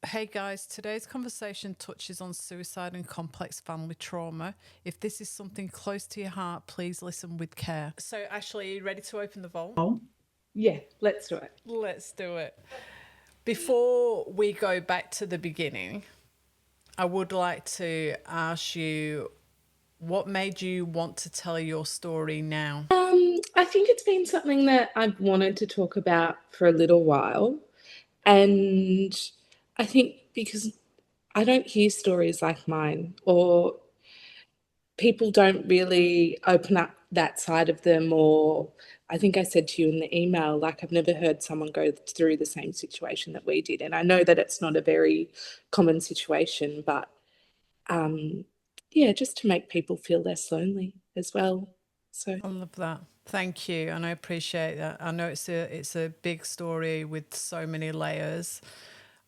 Hey guys, today's conversation touches on suicide and complex family trauma. If this is something close to your heart, please listen with care. So, Ashley, are you ready to open the vault? Yeah, let's do it. Let's do it. Before we go back to the beginning, I would like to ask you what made you want to tell your story now? I think it's been something that I've wanted to talk about for a little while. And I think because I don't hear stories like mine, or people don't really open up that side of them, or I think I said to you in the email, like I've never heard someone go through the same situation that we did. And I know that it's not a very common situation, but yeah, just to make people feel less lonely as well. So. I love that. Thank you, and I appreciate that. I know it's a big story with so many layers.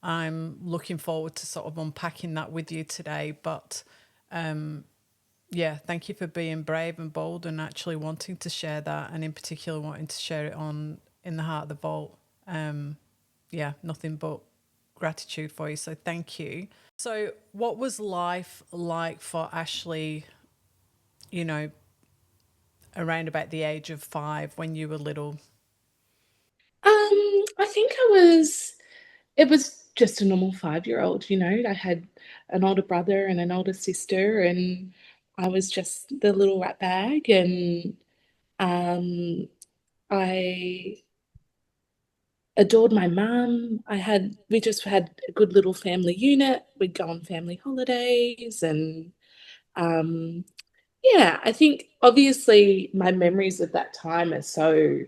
I'm looking forward to sort of unpacking that with you today. But yeah, thank you for being brave and bold and actually wanting to share that, and in particular wanting to share it on in the heart of the vault. Yeah, nothing but gratitude for you. So thank you. So, what was life like for Ashley? You know, around about the age of 5 when you were little. I think it was just a normal 5-year-old, I had an older brother and an older sister, and I was just the little rat bag. And um, I adored my mum. We just had a good little family unit. We'd go on family holidays. And um, yeah, I think obviously my memories of that time are so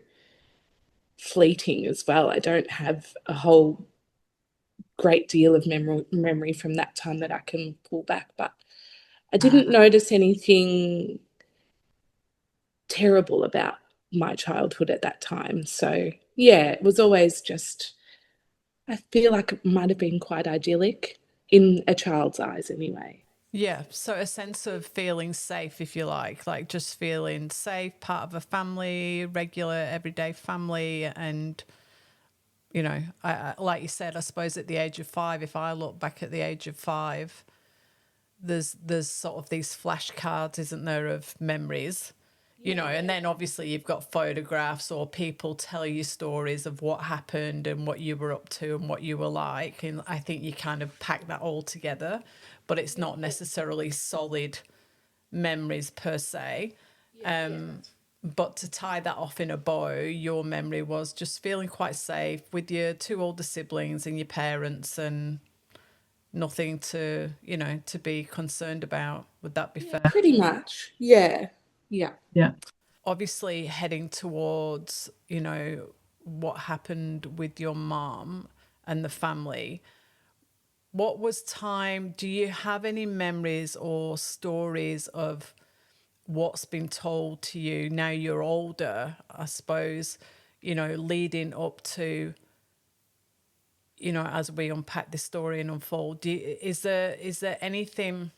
fleeting as well. I don't have a whole great deal of memory from that time that I can pull back, but I didn't notice anything terrible about my childhood at that time. So yeah, it was always just, I feel like it might have been quite idyllic in a child's eyes anyway. Yeah, so a sense of feeling safe, if you like just feeling safe, part of a family, regular everyday family. And like you said, I suppose at the age of 5, if I look back at the age of 5, there's sort of these flashcards, isn't there, of memories, and then obviously you've got photographs or people tell you stories of what happened and what you were up to and what you were like. And I think you kind of pack that all together, but it's not necessarily solid memories per se. But to tie that off in a bow, your memory was just feeling quite safe with your 2 older siblings and your parents, and nothing to be concerned about. Would that be fair? Pretty much. Yeah. Yeah. Yeah. Obviously heading towards, what happened with your mom and the family. What was time? Do you have any memories or stories of what's been told to you now you're older, I suppose, leading up to, as we unpack this story and unfold? Is there anything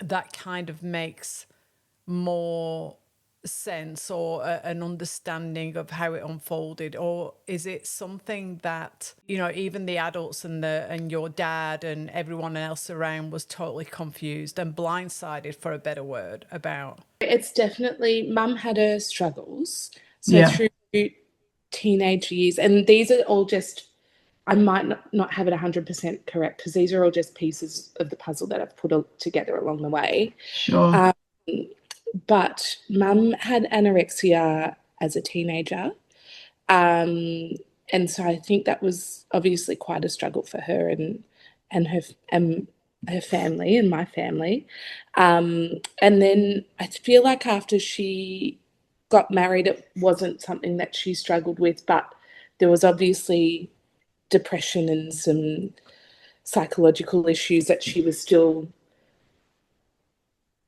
that kind of makes more sense, or an understanding of how it unfolded? Or is it something that even the adults and your dad and everyone else around was totally confused and blindsided, for a better word, about? It's definitely, mum had her struggles. So Yeah. through teenage years, and these are all just, I might not have it 100% correct because these are all just pieces of the puzzle that I've put together along the way. Sure. Um, but mum had anorexia as a teenager. Um, and so I think that was obviously quite a struggle for her and her family and my family. And then I feel like after she got married, it wasn't something that she struggled with, but there was obviously depression and some psychological issues that she was still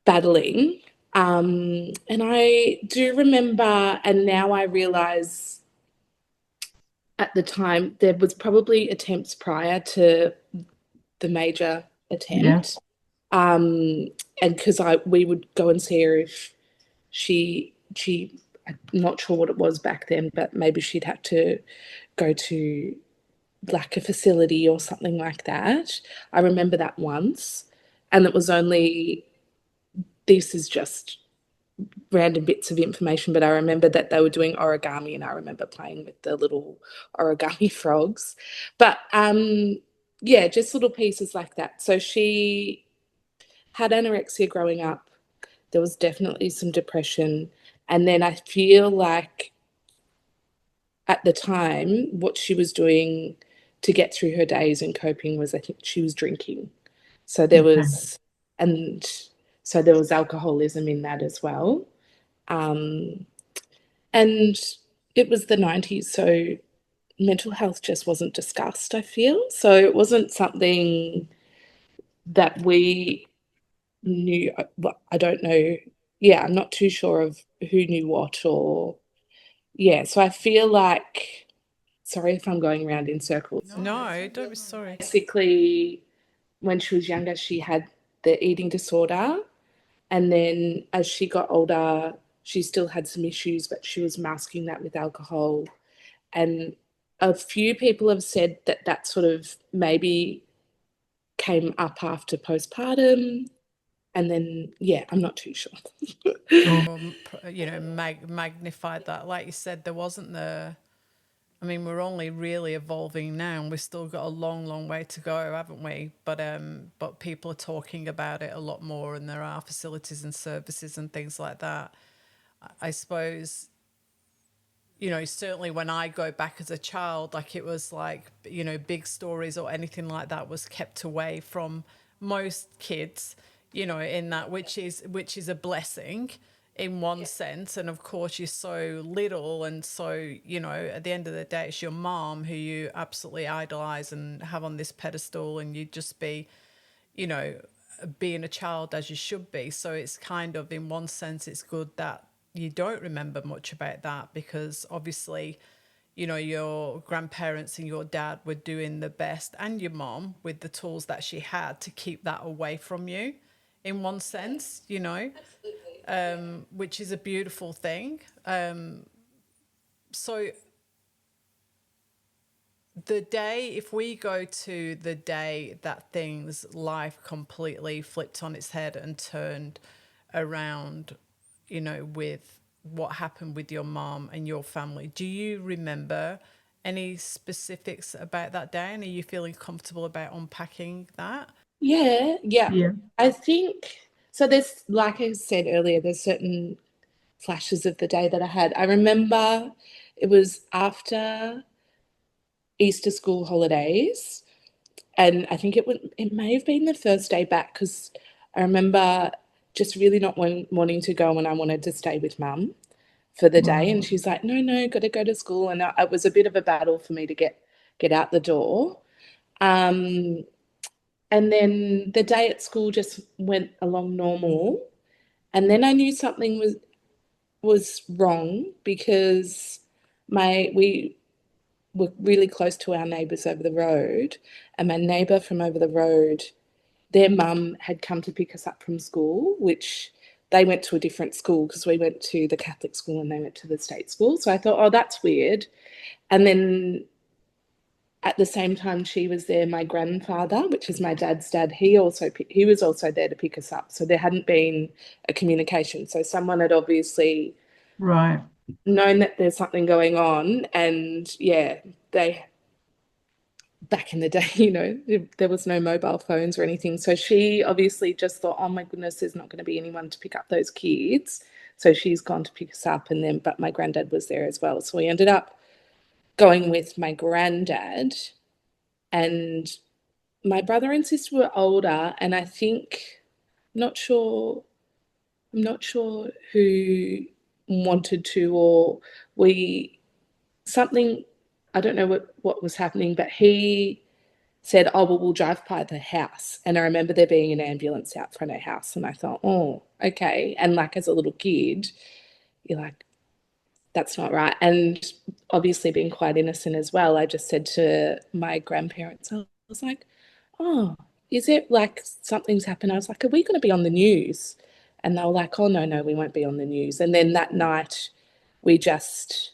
battling. And I do remember, and now I realize at the time there was probably attempts prior to the major Yeah. attempt. And because we would go and see her if she I'm not sure what it was back then, but maybe she'd have to go to like a facility or something like that. I remember that once, and it was only, this is just random bits of information, but I remember that they were doing origami, and I remember playing with the little origami frogs. But yeah, just little pieces like that. So she had anorexia growing up. There was definitely some depression. And then I feel like at the time, what she was doing to get through her days and coping was, I think she was drinking. So there Okay. was, and so there was alcoholism in that as well. Um, and it was the 90s, so mental health just wasn't discussed, I feel. So it wasn't something that we knew. Well, I don't know. Yeah, I'm not too sure of who knew what, or yeah. So I feel like, sorry if I'm going around in circles. No, don't be sorry. Basically, when she was younger, she had the eating disorder. And then as she got older, she still had some issues, but she was masking that with alcohol. And a few people have said that that sort of maybe came up after postpartum. And then, yeah, I'm not too sure. Oh, Magnified that. Like you said, there wasn't the. I mean, we're only really evolving now, and we've still got a long, long way to go, haven't we? But people are talking about it a lot more, and there are facilities and services and things like that. I suppose, certainly when I go back as a child, like it was like, big stories or anything like that was kept away from most kids, in that, which is a blessing in one sense. And of course, you're so little. And so, at the end of the day, it's your mom who you absolutely idolize and have on this pedestal, and you just be, you know, being a child as you should be. So it's kind of, in one sense, it's good that you don't remember much about that, because obviously, your grandparents and your dad were doing the best, and your mom with the tools that she had to keep that away from you, in one sense, which is a beautiful thing. So the day, if we go to the day that things, life completely flipped on its head and turned around, with what happened with your mom and your family, do you remember any specifics about that day? And are you feeling comfortable about unpacking that? Yeah, yeah. yeah. I think so. There's, like I said earlier, there's certain flashes of the day that I had. I remember it was after Easter school holidays, and I think it may have been the first day back, because I remember just really not wanting to go, and I wanted to stay with mum for the day, Right. and she's like, no, no, got to go to school, and it was a bit of a battle for me to get out the door. Um, and then the day at school just went along normal, and then I knew something was wrong, because we were really close to our neighbours over the road, and my neighbour from over the road, their mum had come to pick us up from school, which they went to a different school, because we went to the Catholic school and they went to the state school. So I thought, oh, that's weird. And then at the same time she was there, my grandfather, which is my dad's dad, he was also there to pick us up. So there hadn't been a communication. So someone had obviously Right. known that there's something going on, and yeah, they, back in the day, there was no mobile phones or anything. So she obviously just thought, oh my goodness, there's not going to be anyone to pick up those kids. So she's gone to pick us up, and then, but my granddad was there as well. So we ended up going with my granddad, and my brother and sister were older, and I think, not sure, I'm not sure who wanted to, or we, something, I don't know what was happening, but he said, oh, well, we'll drive by the house. And I remember there being an ambulance out front of our house. And I thought, oh, okay. And like, as a little kid, you're like, that's not right. And obviously being quite innocent as well, I just said to my grandparents, I was like, oh, is it like something's happened? I was like, are we going to be on the news? And they were like, oh, no, no, we won't be on the news. And then that night we just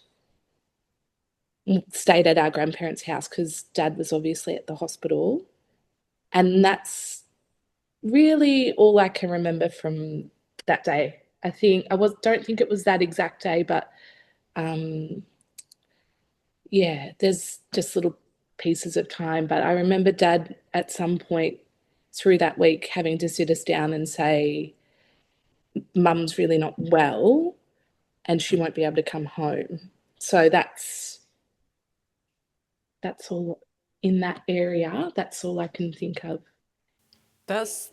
stayed at our grandparents' house because Dad was obviously at the hospital. And that's really all I can remember from that day. I think I was don't think it was that exact day, but um, yeah, there's just little pieces of time. But I remember Dad at some point through that week having to sit us down and say, Mum's really not well and she won't be able to come home. So that's all in that area. That's all I can think of. That's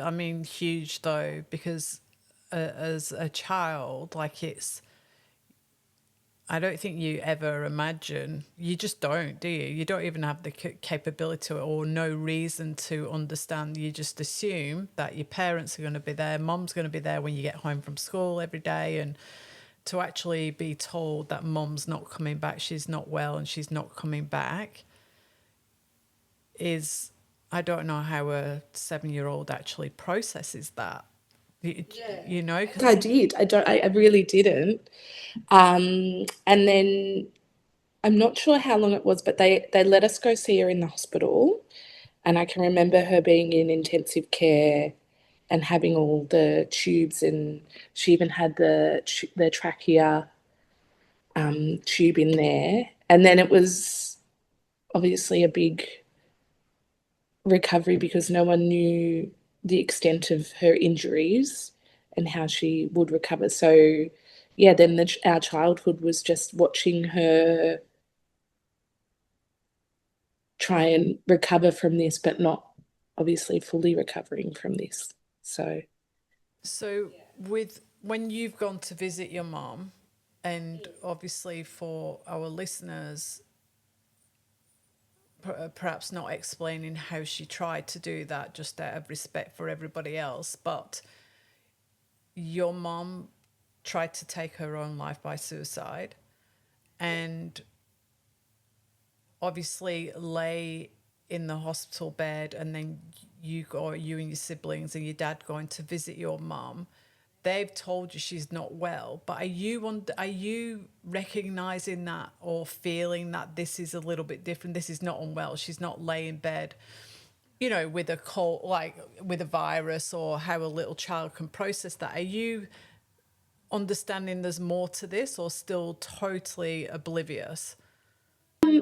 I mean huge though, because as a child, like it's, I don't think you ever imagine, you just don't, do you? You don't even have the capability or no reason to understand. You just assume that your parents are going to be there, mom's going to be there when you get home from school every day. And to actually be told that mom's not coming back, she's not well and she's not coming back is, I don't know how a 7-year-old actually processes that. You, you know, I because did. I really didn't. And then I'm not sure how long it was, but they let us go see her in the hospital. And I can remember her being in intensive care and having all the tubes, and she even had the trachea tube in there. And then it was obviously a big recovery because no one knew the extent of her injuries and how she would recover. So, yeah, then our childhood was just watching her try and recover from this, but not obviously fully recovering from this. So, so with when you've gone to visit your mom, and obviously for our listeners, perhaps not explaining how she tried to do that just out of respect for everybody else, but your mom tried to take her own life by suicide and obviously lay in the hospital bed, and then you and your siblings and your dad going to visit your mom. They've told you she's not well, but are you recognizing that or feeling that this is a little bit different? This is not unwell. She's not laying in bed, with a cold, like with a virus, or how a little child can process that. Are you understanding there's more to this, or still totally oblivious?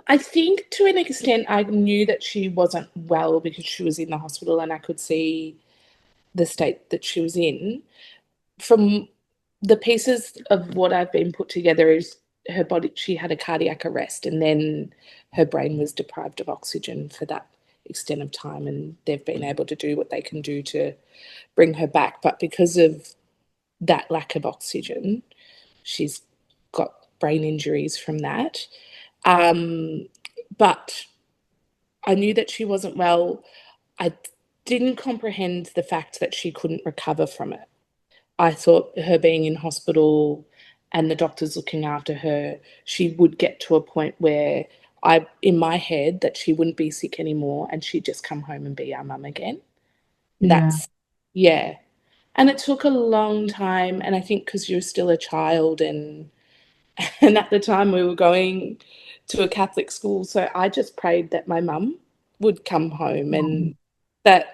I think to an extent, I knew that she wasn't well because she was in the hospital and I could see the state that she was in. From the pieces of what I've been put together is her body, she had a cardiac arrest and then her brain was deprived of oxygen for that extent of time. And they've been able to do what they can do to bring her back. But because of that lack of oxygen, she's got brain injuries from that. Um, but I knew that she wasn't well. I didn't comprehend the fact that she couldn't recover from it. I thought her being in hospital and the doctors looking after her, she would get to a point where in my head, that she wouldn't be sick anymore and she'd just come home and be our mum again. Yeah. That's, yeah. And it took a long time. And I think because you're still a child and at the time we were going to a Catholic school, so I just prayed that my mum would come home and that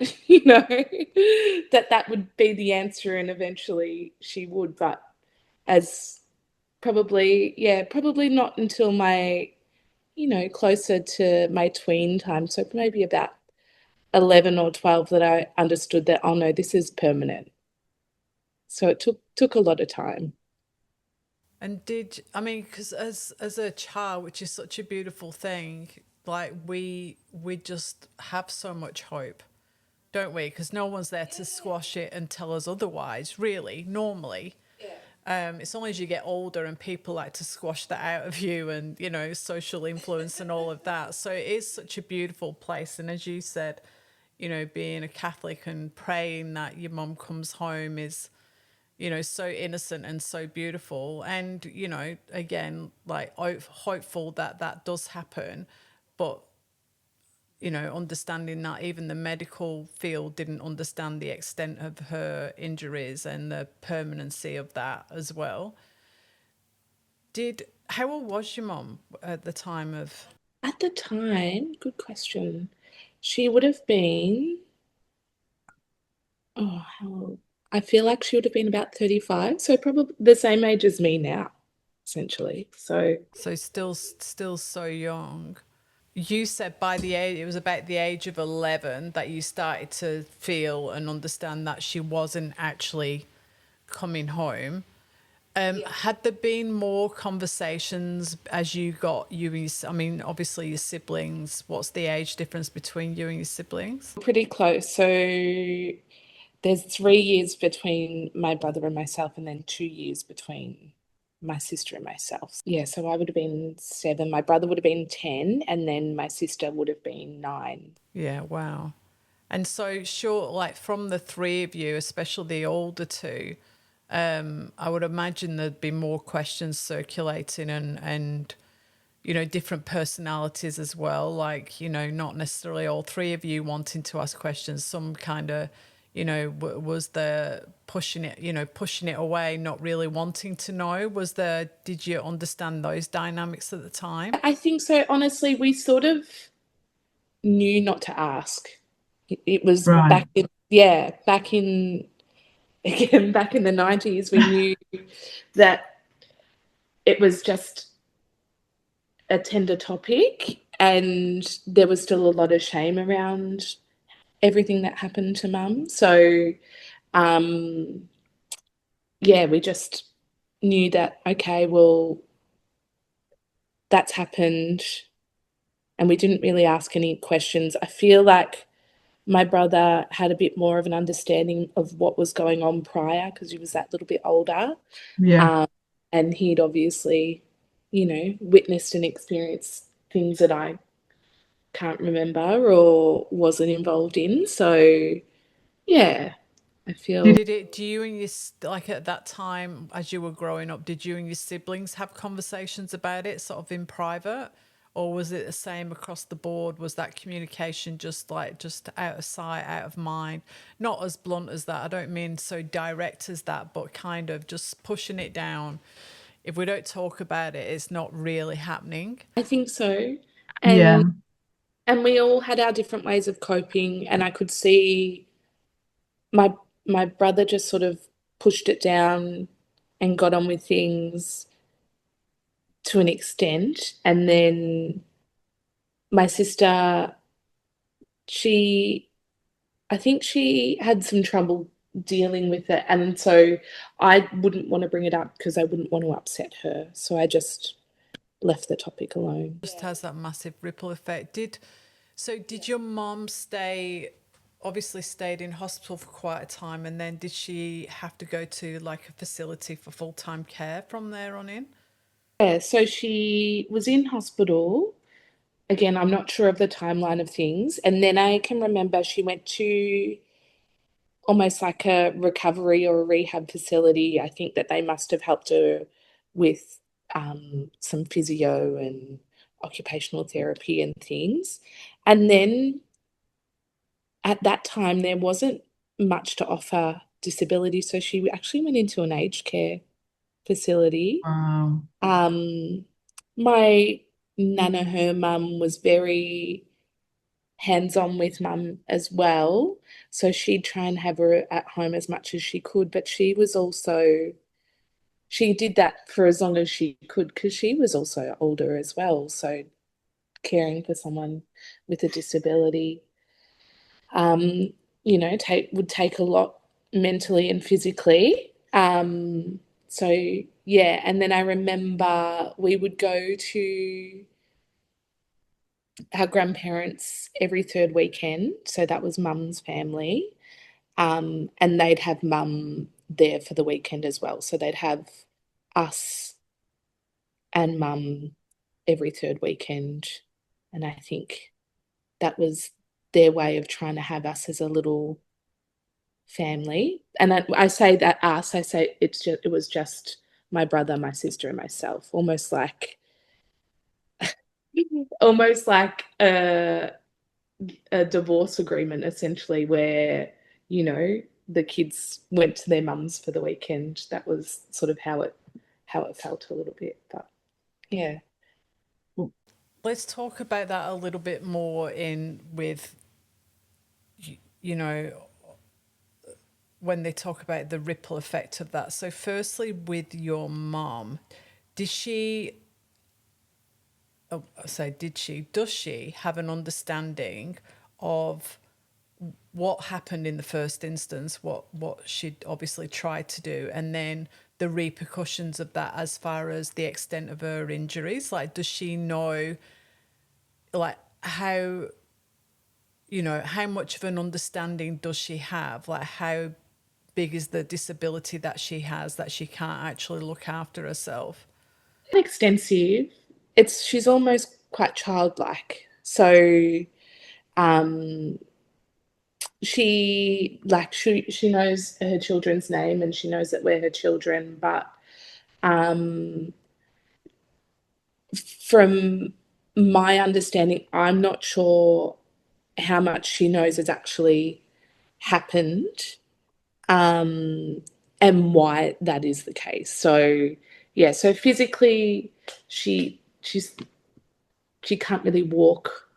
that would be the answer, and eventually she would. But as probably not until my closer to my tween time, so maybe about 11 or 12, that I understood that, oh no, this is permanent. So it took a lot of time. And I mean, because as a child, which is such a beautiful thing, like we just have so much hope, don't we? Because no one's there to squash it and tell us otherwise. Really, normally, it's only as you get older and people like to squash that out of you, and social influence and all of that. So it is such a beautiful place. And as you said, being a Catholic and praying that your mum comes home is, so innocent and so beautiful. And, again, like hopeful that that does happen. But, understanding that even the medical field didn't understand the extent of her injuries and the permanency of that as well. How old was your mum at the time of? At the time, good question. She would have been, oh, how old? I feel like she would have been about 35, so probably the same age as me now, essentially. So, So still so young. You said by the age, it was about the age of 11 that you started to feel and understand that she wasn't actually coming home. yeah. Had there been more conversations as I mean, obviously your siblings, what's the age difference between you and your siblings? Pretty close. So there's 3 years between my brother and myself, and then 2 years between my sister and myself. Yeah, so I would have been 7. My brother would have been 10, and then my sister would have been 9. Yeah, wow. And so, sure, like from the three of you, especially the older two, I would imagine there'd be more questions circulating and different personalities as well. Like, not necessarily all three of you wanting to ask questions. Some kind of, was the pushing it away, not really wanting to know. Did you understand those dynamics at the time? I think so. Honestly, we sort of knew not to ask. It was Right. back in, yeah, again, back in the 90s, we knew that it was just a tender topic, and there was still a lot of shame around everything that happened to mum. So, um, yeah, we just knew that, okay, well, that's happened, and we didn't really ask any questions. I feel like my brother had a bit more of an understanding of what was going on prior because he was that little bit older. Yeah. Um, and he'd obviously, witnessed and experienced things that I can't remember or wasn't involved in. So, yeah, I feel. Do you and like at that time, as you were growing up, did you and your siblings have conversations about it sort of in private? Or was it the same across the board? Was that communication just out of sight, out of mind? Not as blunt as that. I don't mean so direct as that, but kind of just pushing it down. If we don't talk about it, it's not really happening. I think so. Yeah. And we all had our different ways of coping, and I could see my my brother just sort of pushed it down and got on with things to an extent. And then my sister, she, I think she had some trouble dealing with it. And so I wouldn't want to bring it up because I wouldn't want to upset her. So I just left the topic alone. Just has that massive ripple effect. Did your mom obviously stayed in hospital for quite a time, and then did she have to go to like a facility for full-time care from there on in? Yeah, so she was in hospital. Again, I'm not sure of the timeline of things. And then I can remember she went to almost like a recovery or a rehab facility. I think that they must have helped her with some physio and occupational therapy and things. And then at that time, there wasn't much to offer disability. So she actually went into an aged care facility. Wow. Um, my nana, her mum, was very hands-on with mum as well. So she'd try and have her at home as much as she could, but she did that for as long as she could because she was also older as well. So caring for someone with a disability, um, would take a lot mentally and physically. So yeah, and then I remember we would go to our grandparents every third weekend. So that was mum's family. And they'd have mum there for the weekend as well. So they'd have us and mum every third weekend. And I think that was their way of trying to have us as a little family. And I say that us, I say it was just my brother, my sister, and myself, almost like a divorce agreement essentially where, you know, the kids went to their mums for the weekend. That was sort of how it felt a little bit. But yeah. Let's talk about that a little bit more in with, you know, when they talk about the ripple effect of that. So, firstly, with your mom, did she, oh, say, did she, does she have an understanding of what happened in the first instance, what she'd obviously tried to do, and then the repercussions of that as far as the extent of her injuries? Like, does she know, like, how, how much of an understanding does she have? Like, how big is the disability that she has that she can't actually look after herself? Extensive. It's she's almost quite childlike. So um she knows her children's name and she knows that we're her children, but um from my understanding, I'm not sure how much she knows has actually happened, um, and why that is the case. So yeah, so physically, she's she can't really walk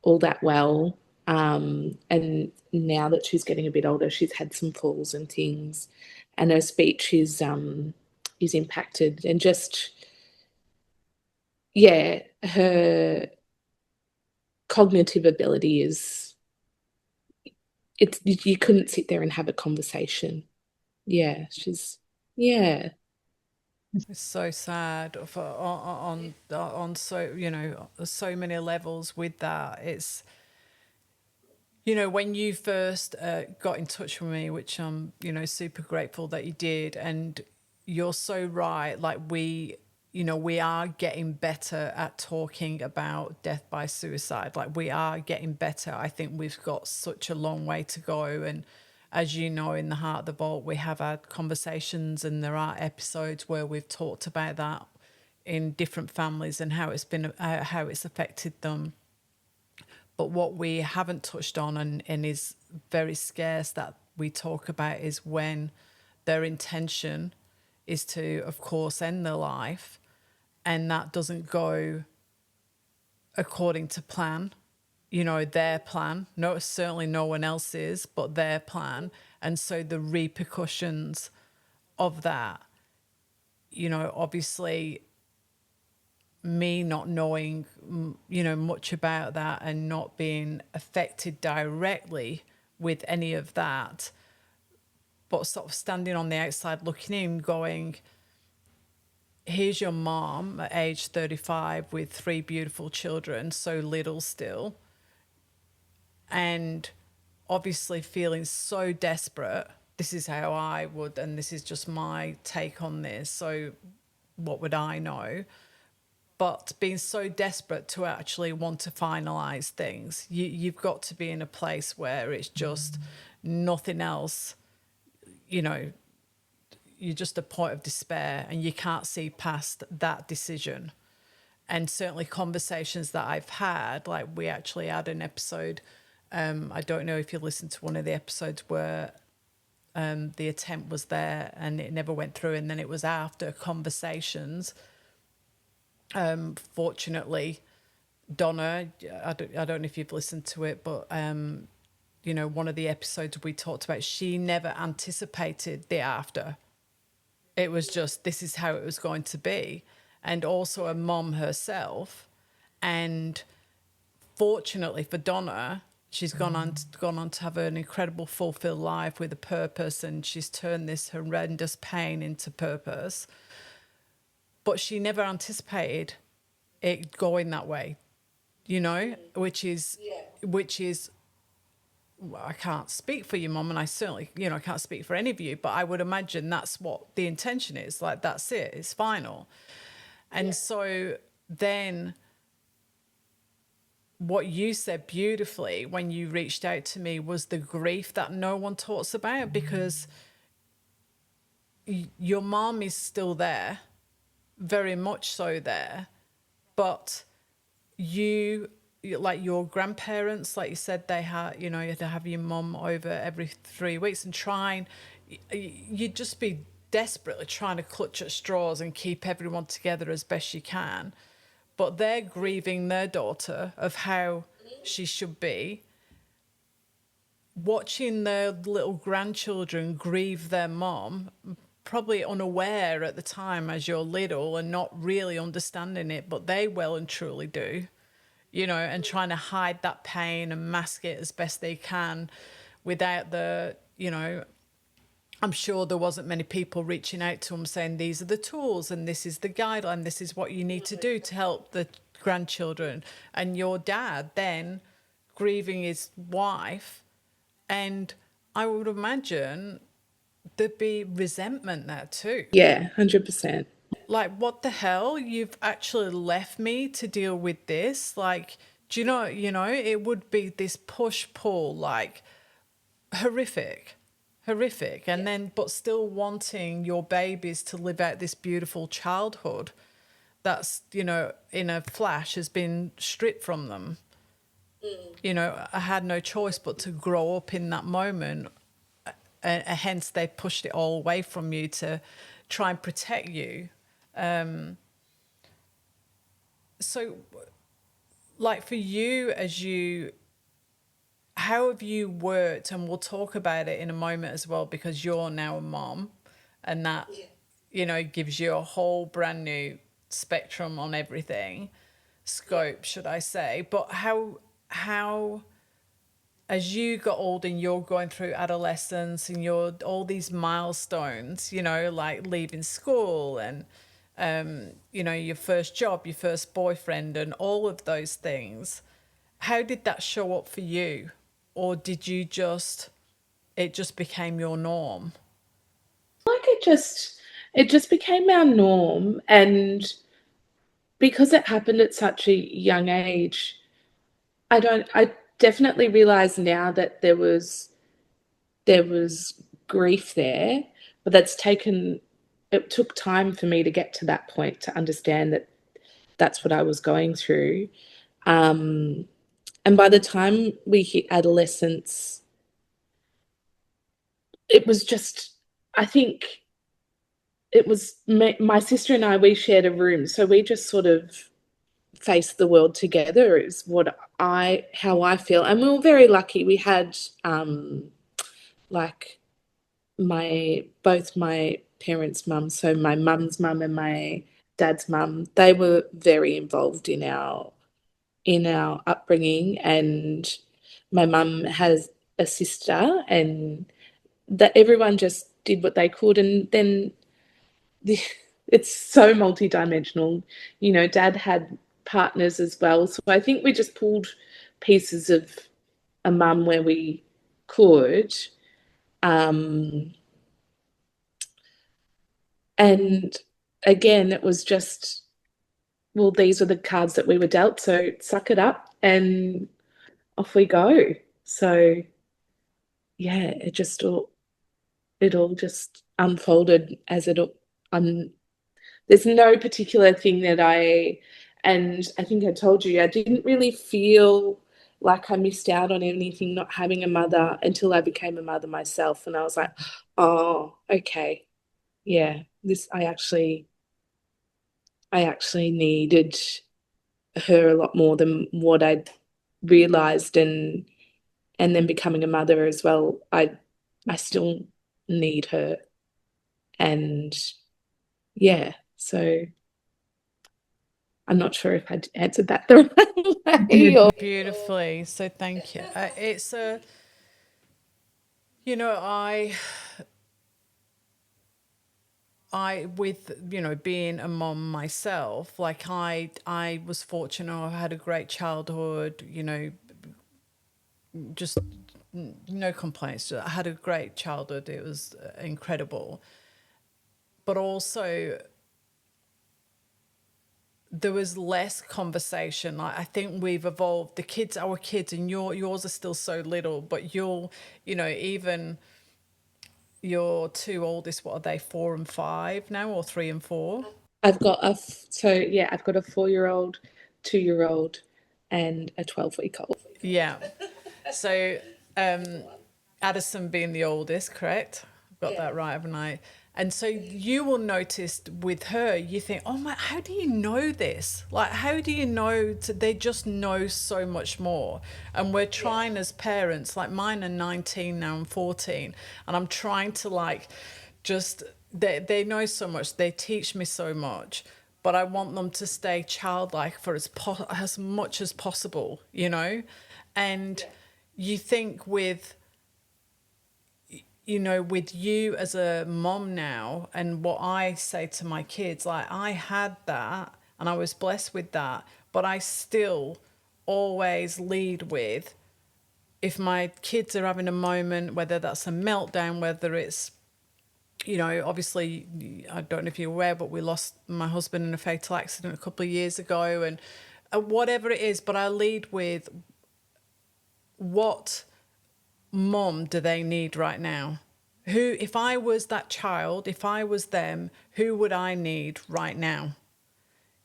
all that well, and now that she's getting a bit older, she's had some falls and things, and her speech is impacted, and just yeah, her cognitive ability is it's you couldn't sit there and have a conversation. Yeah, she's yeah. It's so sad for on so so many levels with that. It's when you first got in touch with me, which I'm super grateful that you did, and you're so right. Like we are getting better at talking about death by suicide. Like we are getting better. I think we've got such a long way to go, and as you know, in the Heart of the Vault, we have had conversations, and there are episodes where we've talked about that in different families and how it's been how it's affected them. But what we haven't touched on, and is very scarce that we talk about, is when their intention is to, of course, end their life, and that doesn't go according to plan, their plan. No, certainly no one else's, but their plan. And so the repercussions of that, obviously me not knowing, much about that and not being affected directly with any of that, but sort of standing on the outside looking in, going, here's your mom at age 35 with three beautiful children, so little still, and obviously feeling so desperate. This is how I would, and this is just my take on this. So, what would I know? But being so desperate to actually want to finalize things, you've got to be in a place where it's just nothing else, you know, you're just a point of despair and you can't see past that decision. And certainly conversations that I've had, like we actually had an episode, I don't know if you listened to one of the episodes where the attempt was there and it never went through, and then it was after conversations. Fortunately, Donna, I don't know if you've listened to it, but one of the episodes we talked about, she never anticipated the after. It was just, this is how it was going to be. And also a mom herself. And fortunately for Donna, she's gone on to have an incredible fulfilled life with a purpose, and she's turned this horrendous pain into purpose. But she never anticipated it going that way, which is I can't speak for your mum, and I certainly, I can't speak for any of you, but I would imagine that's what the intention is. Like, that's it, it's final. And so then what you said beautifully when you reached out to me was the grief that no one talks about, because your mom is still there, very much so there, but you, like your grandparents, like you said, they had, you had to have your mum over every 3 weeks and try and you'd just be desperately trying to clutch at straws and keep everyone together as best you can, but they're grieving their daughter of how she should be, watching their little grandchildren grieve their mom, probably unaware at the time as you're little and not really understanding it, but they well and truly do, and trying to hide that pain and mask it as best they can without I'm sure there wasn't many people reaching out to them saying these are the tools and this is the guideline, this is what you need to do to help the grandchildren. And your dad then grieving his wife, and I would imagine there'd be resentment there too. Yeah, 100%. Like, what the hell? You've actually left me to deal with this. Like, do it would be this push pull, like horrific, horrific. And then, but still wanting your babies to live out this beautiful childhood that's, in a flash has been stripped from them. I had no choice but to grow up in that moment. Hence, they pushed it all away from you to try and protect you. So, like for you, how have you worked? And we'll talk about it in a moment as well, because you're now a mom, and that, gives you a whole brand new spectrum on everything, scope, should I say. But how as you got older and you're going through adolescence and you're all these milestones, like leaving school and, your first job, your first boyfriend and all of those things, how did that show up for you? Or did it just became your norm? Like it just became our norm, and because it happened at such a young age, I definitely realize now that there was grief there, but it took time for me to get to that point to understand that that's what I was going through. Um, and by the time we hit adolescence, it was just, I think it was my sister and I, we shared a room. So we just sort of faced the world together, is how I feel. And we were very lucky. We had, like, both my parents' mums, so my mum's mum and my dad's mum, they were very involved in our upbringing. And my mum has a sister, and that everyone just did what they could. And then the, it's so multidimensional. Dad had partners as well, so I think we just pulled pieces of a mum where we could. Um, And again, it was just, well, these were the cards that we were dealt, so suck it up and off we go. So yeah, it all just unfolded as there's no particular thing and I think I told you, I didn't really feel like I missed out on anything not having a mother until I became a mother myself. And I was like, oh, okay. Yeah, I actually needed her a lot more than what I'd realized. And then becoming a mother as well, I still need her. And yeah, so I'm not sure if I answered that the right way or Beautifully. So thank you. It's a, I with being a mom myself, like I was fortunate. I had a great childhood. Just no complaints. I had a great childhood. It was incredible. But also there was less conversation. Like, I think we've evolved. Our kids, and yours are still so little, but even your two oldest, what are they, 4 and 5 now, or 3 and 4? I've got a 4-year-old, 2-year-old, and a 12-week-old. Yeah. So Addison being the oldest, correct? I've got that right, haven't I? And so you will notice with her, you think, oh my, how do you know this? Like, how do you know? They just know so much more. And we're trying as parents, like mine are 19 now, I'm 14, and I'm trying to like just, they know so much, they teach me so much, but I want them to stay childlike for as much as possible, you know? And you think with, you know, with you as a mom now, and what I say to my kids, like I had that and I was blessed with that, but I still always lead with, if my kids are having a moment, whether that's a meltdown, whether it's, you know, obviously, I don't know if you're aware, but we lost my husband in a fatal accident a couple of years ago, and whatever it is, but I lead with, what mom do they need right now? Who, if I was that child, if I was them, who would I need right now?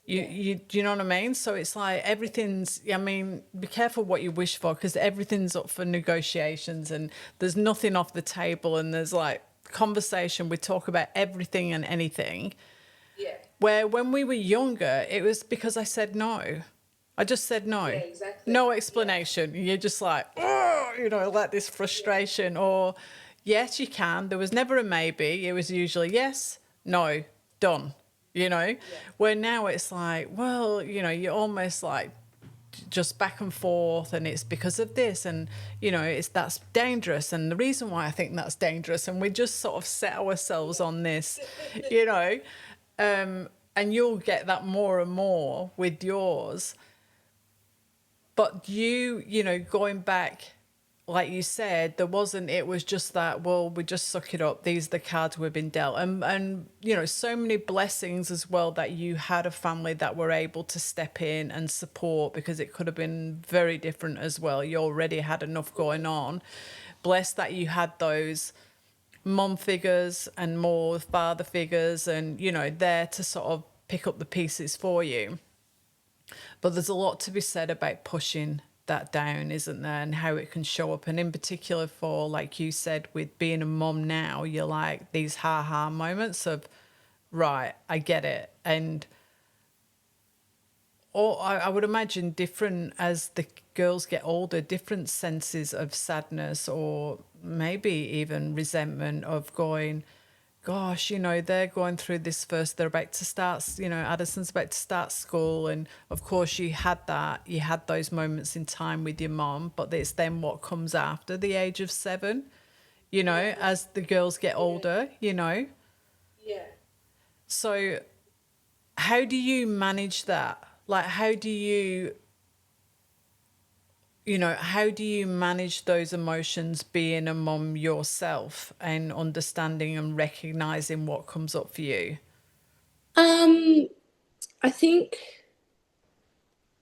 Do you know what I mean? So it's like everything's, I mean, be careful what you wish for, because everything's up for negotiations and there's nothing off the table, and there's like conversation, we talk about everything and anything. Yeah. Where when we were younger, it was because I said no. I just said no. Yeah, exactly. No explanation. You're just like, oh, you know, like this frustration. Or, yes, you can. There was never a maybe. It was usually yes, no, done. You know, where now it's like, well, you know, you're almost like just back and forth, and it's because of this, and you know, it's that's dangerous, and the reason why I think that's dangerous, and we just sort of set ourselves on this, you know, and you'll get that more and more with yours. But you know, going back, like you said, there wasn't, it was just that, well, we just suck it up. These are the cards we've been dealt. And you know, so many blessings as well that you had a family that were able to step in and support, because it could have been very different as well. You already had enough going on. Blessed that you had those mom figures and more father figures, and, you know, there to sort of pick up the pieces for you. But there's a lot to be said about pushing that down, isn't there? And how it can show up. And in particular for, like you said, with being a mom now, you're like these ha-ha moments of, right, I get it. And or I would imagine different as the girls get older, different senses of sadness, or maybe even resentment of going, gosh, you know, they're going through this first, they're about to start, you know, Addison's about to start school. And of course you had those moments in time with your mom, but it's then what comes after the age of 7, you know, as the girls get older, you know. Yeah. So how do you manage that? Like, how do you know, how do you manage those emotions being a mom yourself, and understanding and recognizing what comes up for you? Um, I think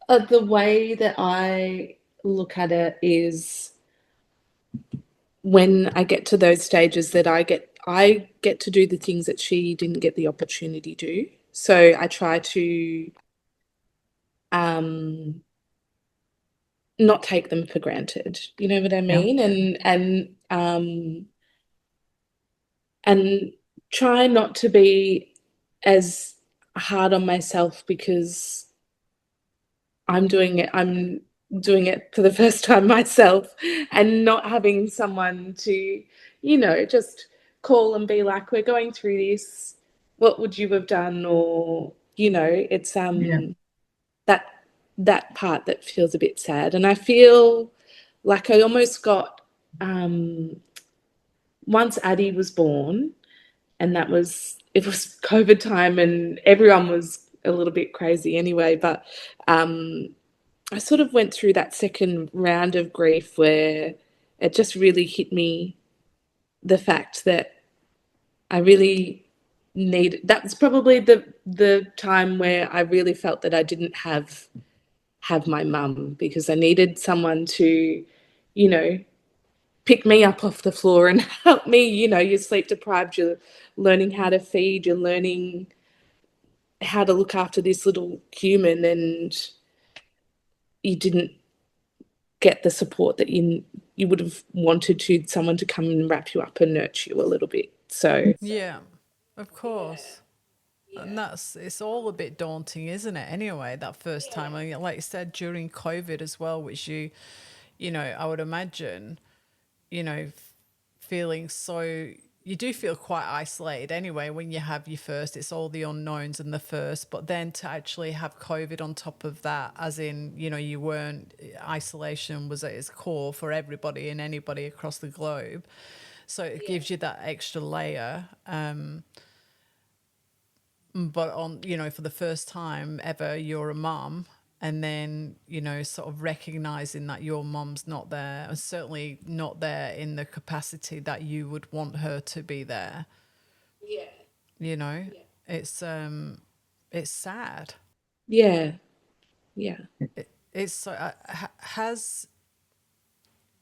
the way that I look at it is, when I get to those stages, that I get to do the things that she didn't get the opportunity to do. So I try to um not take them for granted. You know what I Yeah. mean? And try not to be as hard on myself, because I'm doing it for the first time myself, and not having someone to, just call and be like, we're going through this. What would you have done? Or, it's Yeah. that that part that feels a bit sad. And I feel like I almost got, once Addie was born, and it was COVID time, and everyone was a little bit crazy anyway, but I sort of went through that second round of grief where it just really hit me, the fact that I really that's probably the time where I really felt that I didn't have my mum, because I needed someone to, you know, pick me up off the floor and help me. You're sleep deprived, you're learning how to feed, you're learning how to look after this little human, and you didn't get the support that you would have wanted, to someone to come and wrap you up and nurture you a little bit. So Yeah. of course. And that's it's all a bit daunting, isn't it? Anyway, that first time, I mean, like you said, during COVID as well, which you know, I would imagine, you know, feeling so you do feel quite isolated anyway when you have your first. It's all the unknowns and the first, but then to actually have COVID on top of that, as in, you know, you weren't isolation was at its core for everybody and anybody across the globe. So it gives you that extra layer. But on, you know, for the first time ever, you're a mum, and then, you know, sort of recognizing that your mum's not there, and certainly not there in the capacity that you would want her to be there. You know, it's it's sad. Yeah, yeah. It's so has,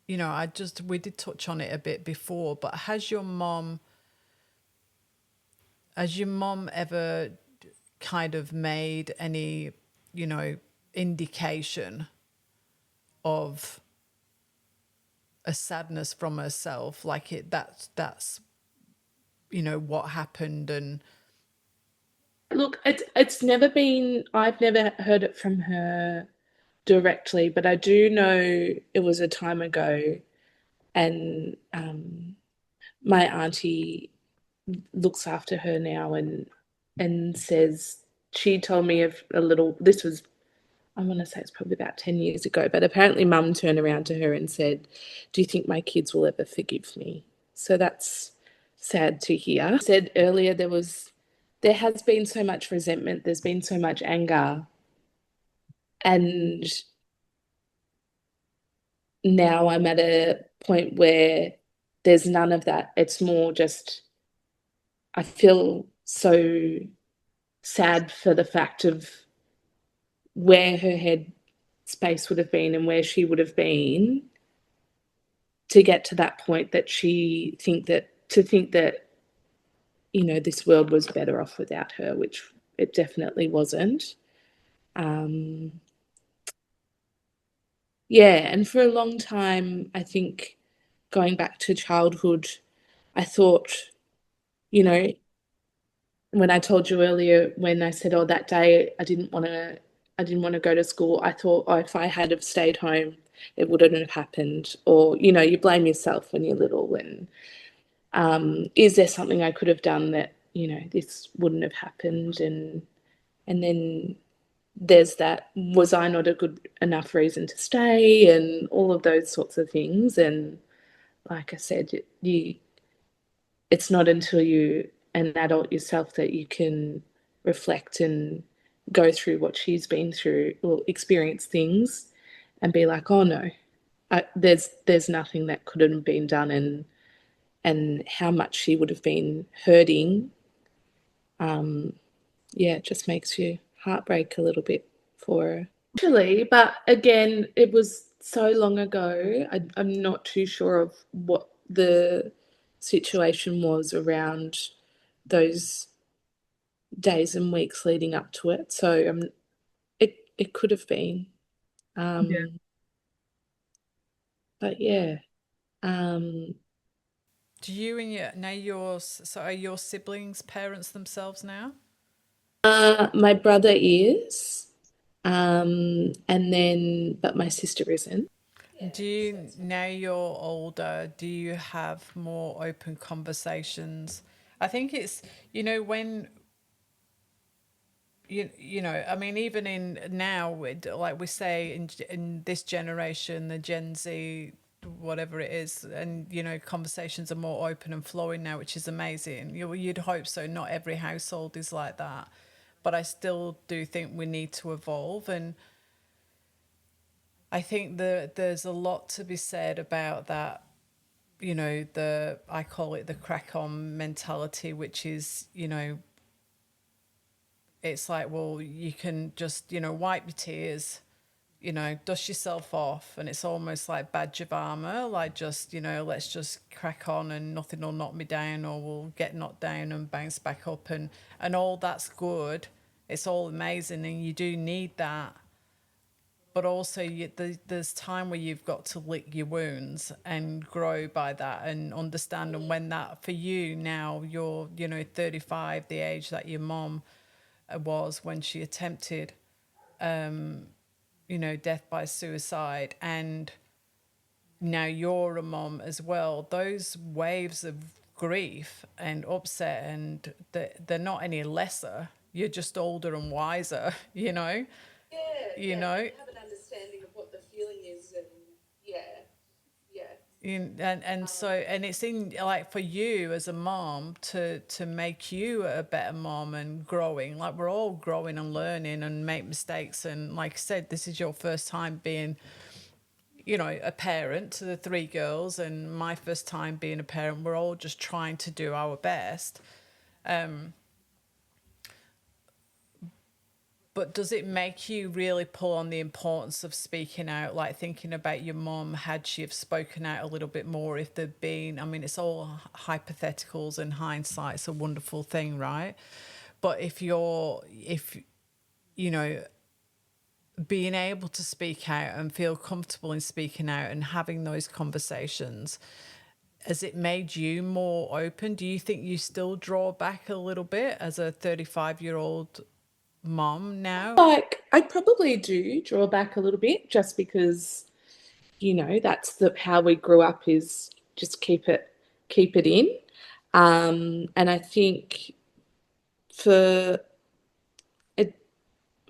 you know, I just we did touch on it a bit before, but has your mom ever kind of made any, you know, indication of a sadness from herself, like that's you know what happened? And Look, it's never been, I've never heard it from her directly, but I do know it was a time ago, and my auntie looks after her now, and says she told me of a little. This was, I want to say it's probably about 10 years ago, but apparently, Mum turned around to her and said, "Do you think my kids will ever forgive me?" So that's sad to hear. Said earlier there has been so much resentment, there's been so much anger, and now I'm at a point where there's none of that. It's more just I feel so sad for the fact of where her head space would have been and where she would have been to get to that point that she think that this world was better off without her, which it definitely wasn't. Um, yeah, and for a long time, I think going back to childhood, I thought, you know, when I told you earlier, when I said, "Oh, that day I didn't want to go to school," I thought, "Oh, if I had have stayed home, it wouldn't have happened." Or, you blame yourself when you're little, and is there something I could have done that this wouldn't have happened? And then there's that, was I not a good enough reason to stay, and all of those sorts of things. And like I said, it's not until you an adult yourself that you can reflect and go through what she's been through or experience things and be like, oh no, there's nothing that couldn't have been done, and how much she would have been hurting. Yeah, it just makes you heartbreak a little bit for her. Actually, but again, it was so long ago. I'm not too sure of what the situation was around those days and weeks leading up to it. So it could have been. yeah. Um, but yeah. Um, Do you and your now yours? So are your siblings parents themselves now? my brother is, and then but my sister isn't. Do you, now you're older, do you have more open conversations? I think it's, you know, when you know, I mean, even in now, like we say in this generation, the Gen Z, whatever it is, and you know, conversations are more open and flowing now, which is amazing. You'd hope so. Not every household is like that, but I still do think we need to evolve. And I think there's a lot to be said about that. You know, the I call it the crack on mentality, which is, you know, it's like, well, you can just, you know, wipe your tears, you know, dust yourself off, and it's almost like badge of armor, like just, you know, let's just crack on and nothing will knock me down, or we'll get knocked down and bounce back up, and all that's good. It's all amazing, and you do need that. but also there's time where you've got to lick your wounds and grow by that and understand. And when that for you now, you're 35, the age that your mom was when she attempted death by suicide, and now you're a mom as well. Those waves of grief and upset, and they're not any lesser. You're just older and wiser, Yeah, you yeah. know. You have an understanding of what the feeling is, and yeah, yeah. And so, and it's in like for you as a mom to make you a better mom and growing. Like we're all growing and learning and make mistakes. And like I said, this is your first time being a parent to the three girls, and my first time being a parent. We're all just trying to do our best. But does it make you really pull on the importance of speaking out, like thinking about your mom? Had she have spoken out a little bit more, if there'd been, I mean, it's all hypotheticals and hindsight's a wonderful thing, right? But if, you know, being able to speak out and feel comfortable in speaking out and having those conversations, has it made you more open? Do you think you still draw back a little bit as a 35-year-old mom now? Like I probably do draw back a little bit just because, that's the how we grew up is just keep it in. And I think for a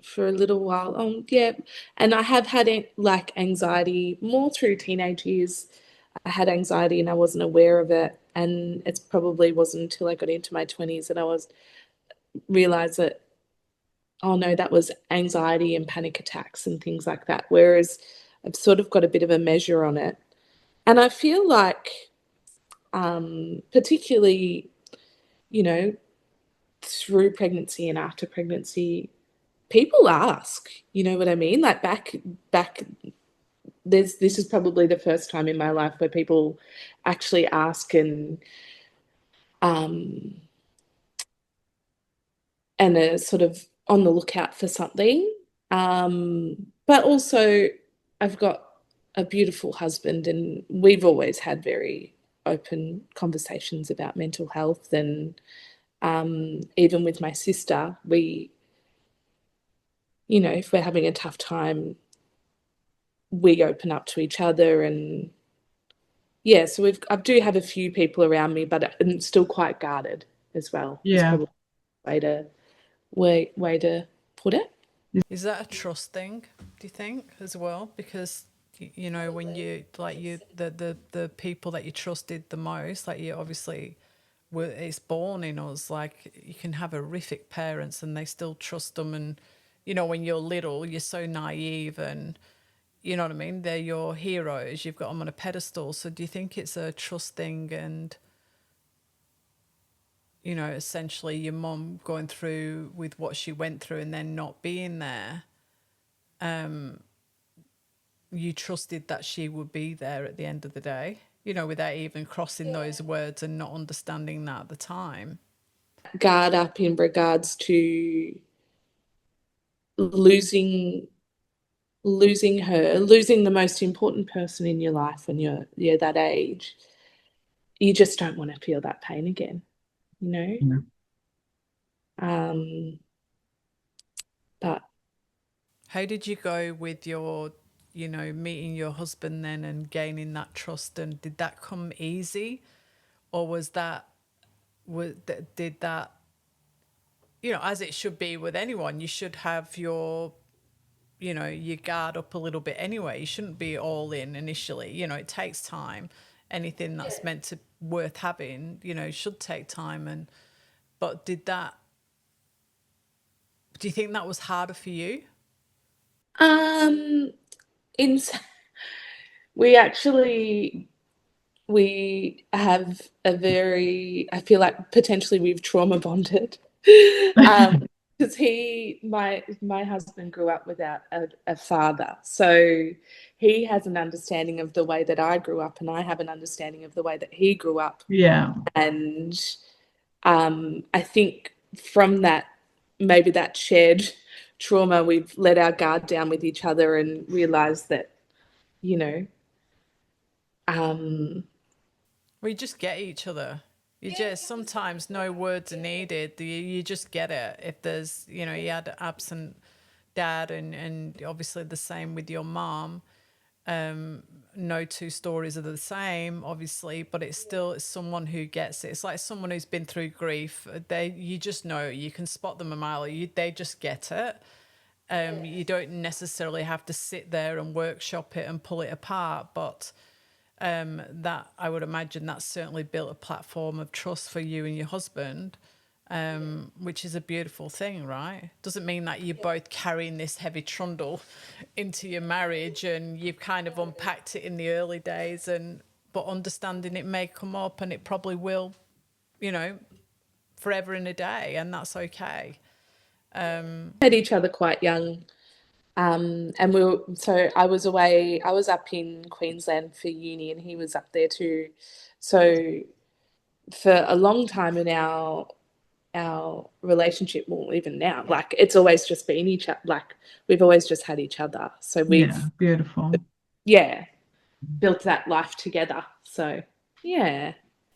for a little while, yeah, and I have had like anxiety more through teenage years. I had anxiety and I wasn't aware of it, and it probably wasn't until I got into my 20s that I was realized that, oh no, that was anxiety and panic attacks and things like that. Whereas I've sort of got a bit of a measure on it. And I feel like, particularly, you know, through pregnancy and after pregnancy, people ask, you know what I mean? Like back this is probably the first time in my life where people actually ask um and are sort of on the lookout for something. But also, I've got a beautiful husband, and we've always had very open conversations about mental health. And even with my sister, if we're having a tough time, we open up to each other. And yeah, so I do have a few people around me, but I'm still quite guarded as well, is Yeah. probably the way to put it. Is that a trust thing, do you think, as well? Because when you like the people that you trusted the most, like you obviously were, it's born in us. Like you can have horrific parents and they still trust them, and when you're little, you're so naive, and you know what I mean. They're your heroes. You've got them on a pedestal. So do you think it's a trust thing, and essentially your mom going through with what she went through and then not being there? You trusted that she would be there at the end of the day, without even crossing those words and not understanding that at the time. Guard up in regards to losing losing the most important person in your life when you're that age. You just don't want to feel that pain again, you know? Yeah. Um, but How did you go with your, meeting your husband then and gaining that trust? And did that come easy, or did that, as it should be with anyone, you should have your guard up a little bit anyway. You shouldn't be all in initially. It takes time. Anything that's meant to worth having, should take time. But do you think that was harder for you? um, in we actually we have a very, I feel like potentially we've trauma bonded. Because my husband grew up without a father. So he has an understanding of the way that I grew up, and I have an understanding of the way that he grew up. Yeah. And I think from that, maybe that shared trauma, we've let our guard down with each other and realized that, you know, um, We just get each other. You just sometimes no words are needed. You just get it. If there's, you had absent dad, and obviously the same with your mom. No two stories are the same, obviously, but it's someone who gets it. It's like someone who's been through grief. You just know, you can spot them a mile. They just get it. You don't necessarily have to sit there and workshop it and pull it apart, but that I would imagine that's certainly built a platform of trust for you and your husband, which is a beautiful thing, right? Doesn't mean that you're both carrying this heavy trundle into your marriage and you've kind of unpacked it in the early days, but understanding it may come up, and it probably will, you know, forever and a day, and that's okay. met each other quite young. And so I was away, I was up in Queensland for uni and he was up there too. So for a long time in our relationship, well, even now, like it's always just been each other, like we've always just had each other. So Yeah, we've, beautiful. yeah, built that life together. So yeah.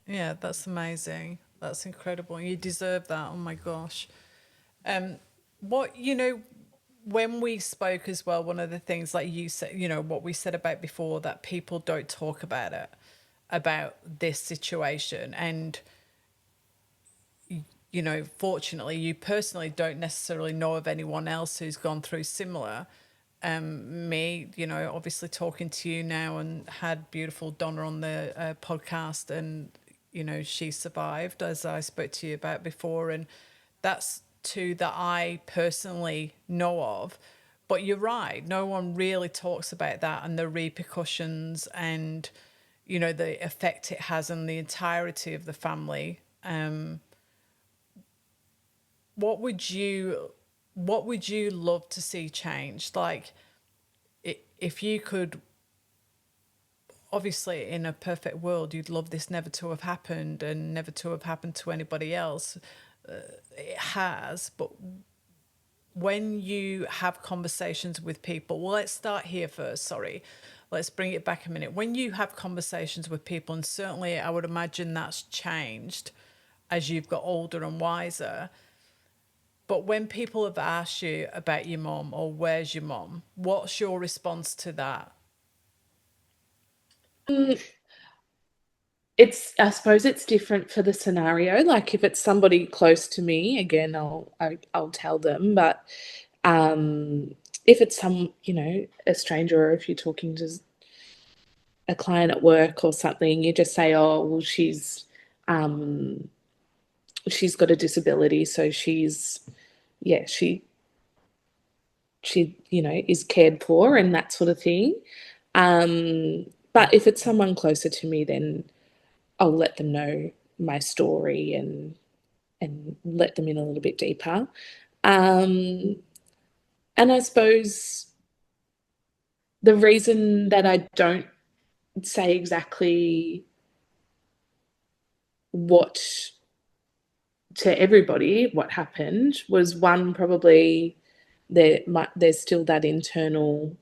Yeah, that's amazing. That's incredible. You deserve that. Oh my gosh. Um, what, when we spoke as well, one of the things like you said, what we said about before, that people don't talk about it, about this situation. And, fortunately, you personally don't necessarily know of anyone else who's gone through similar. Me, obviously talking to you now, and had beautiful Donna on the podcast, and, she survived, as I spoke to you about before. And that's two that I personally know of. But you're right, no one really talks about that and the repercussions and, the effect it has on the entirety of the family. What would you love to see changed? Like, if you could, obviously in a perfect world, you'd love this never to have happened and never to have happened to anybody else. It has, but when you have conversations with people, well, let's start here first, sorry. Let's bring it back a minute. When you have conversations with people, and certainly I would imagine that's changed as you've got older and wiser, but when people have asked you about your mom or where's your mom, what's your response to that? Mm, I suppose it's different for the scenario. Like if it's somebody close to me, again, I'll tell them. But if it's a stranger, or if you're talking to a client at work or something, you just say, "Oh, well, um, she's got a disability, so yeah, she is cared for," and that sort of thing. But if it's someone closer to me, then I'll let them know my story and let them in a little bit deeper. Um, and I suppose the reason that I don't say exactly what to everybody what happened was, one, probably there's still that internal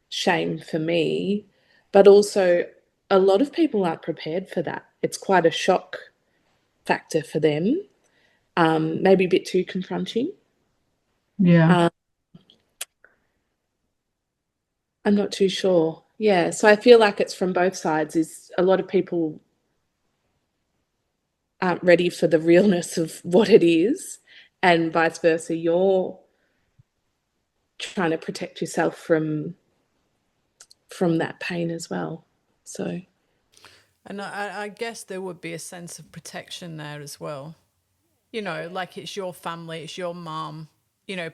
shame for me, but also a lot of people aren't prepared for that. It's quite a shock factor for them, maybe a bit too confronting. Yeah. Um, I'm not too sure. Yeah, so I feel like it's from both sides. Is a lot of people aren't ready for the realness of what it is, and vice versa. You're trying to protect yourself from that pain as well. So And I guess there would be a sense of protection there as well. Like it's your family, it's your mom,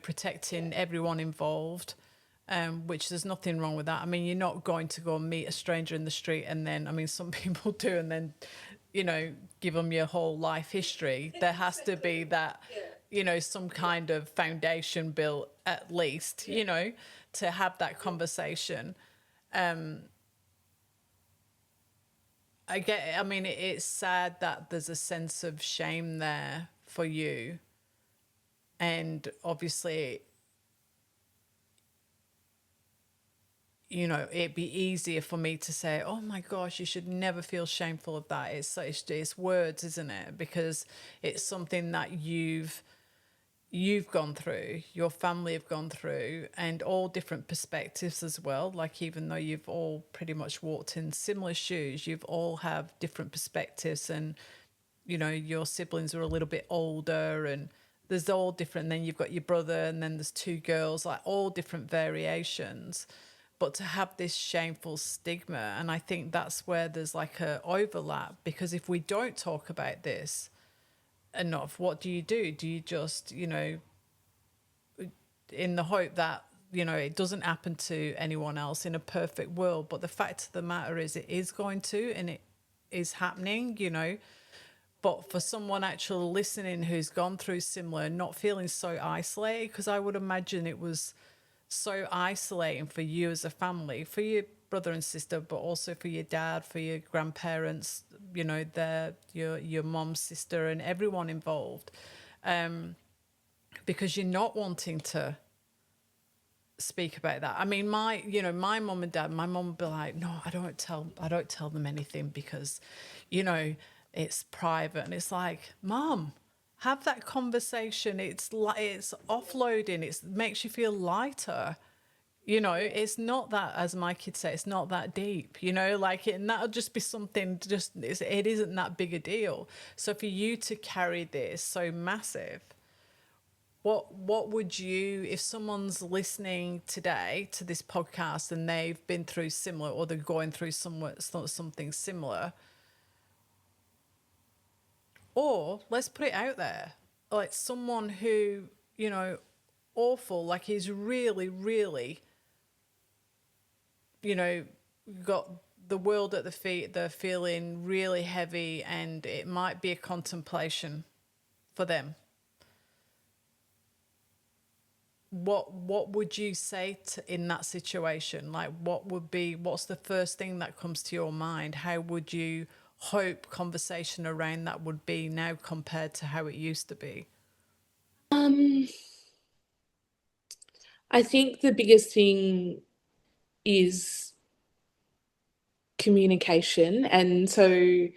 protecting everyone involved, which there's nothing wrong with that. I mean, you're not going to go and meet a stranger in the street and then, I mean, some people do, and then, give them your whole life history. There has to be that, some kind of foundation built at least, to have that conversation. I mean, it's sad that there's a sense of shame there for you. And obviously, you know, it'd be easier for me to say, oh my gosh, you should never feel shameful of that. It's words, isn't it? Because it's something that you've gone through, your family have gone through, and all different perspectives as well. Like, even though you've all pretty much walked in similar shoes, you've all have different perspectives, and you know, your siblings are a little bit older, and there's all different. And then you've got your brother, and then there's two girls, like all different variations. But to have this shameful stigma, and I think that's where there's like a overlap, because if we don't talk about this enough, what do? Do you just, you know, in the hope that, you know, it doesn't happen to anyone else in a perfect world? But the fact of the matter is, it is going to, and it is happening, you know. But for someone actually listening who's gone through similar, not feeling so isolated, because I would imagine it was so isolating for you as a family, for your brother and sister, but also for your dad, for your grandparents, you know, your mom's sister, and everyone involved, because you're not wanting to speak about that. I mean, my mom and dad, my mom would be like, no, I don't tell them anything, because, you know, it's private. And it's like, Mom, have that conversation. It's like, it's offloading. It makes you feel lighter. You know, it's not that, as my kids say, it's not that deep, you know, like and that'll just be something, it isn't that big a deal. So for you to carry this so massive, what would you, if someone's listening today to this podcast and they've been through similar, or they're going through something similar, or let's put it out there, like someone who, you know, awful, like is really, really, you know, got the world at the feet, they're feeling really heavy, and it might be a contemplation for them. What would you say in that situation? Like, what's the first thing that comes to your mind? How would you hope conversation around that would be now compared to how it used to be? I think the biggest thing is communication. And so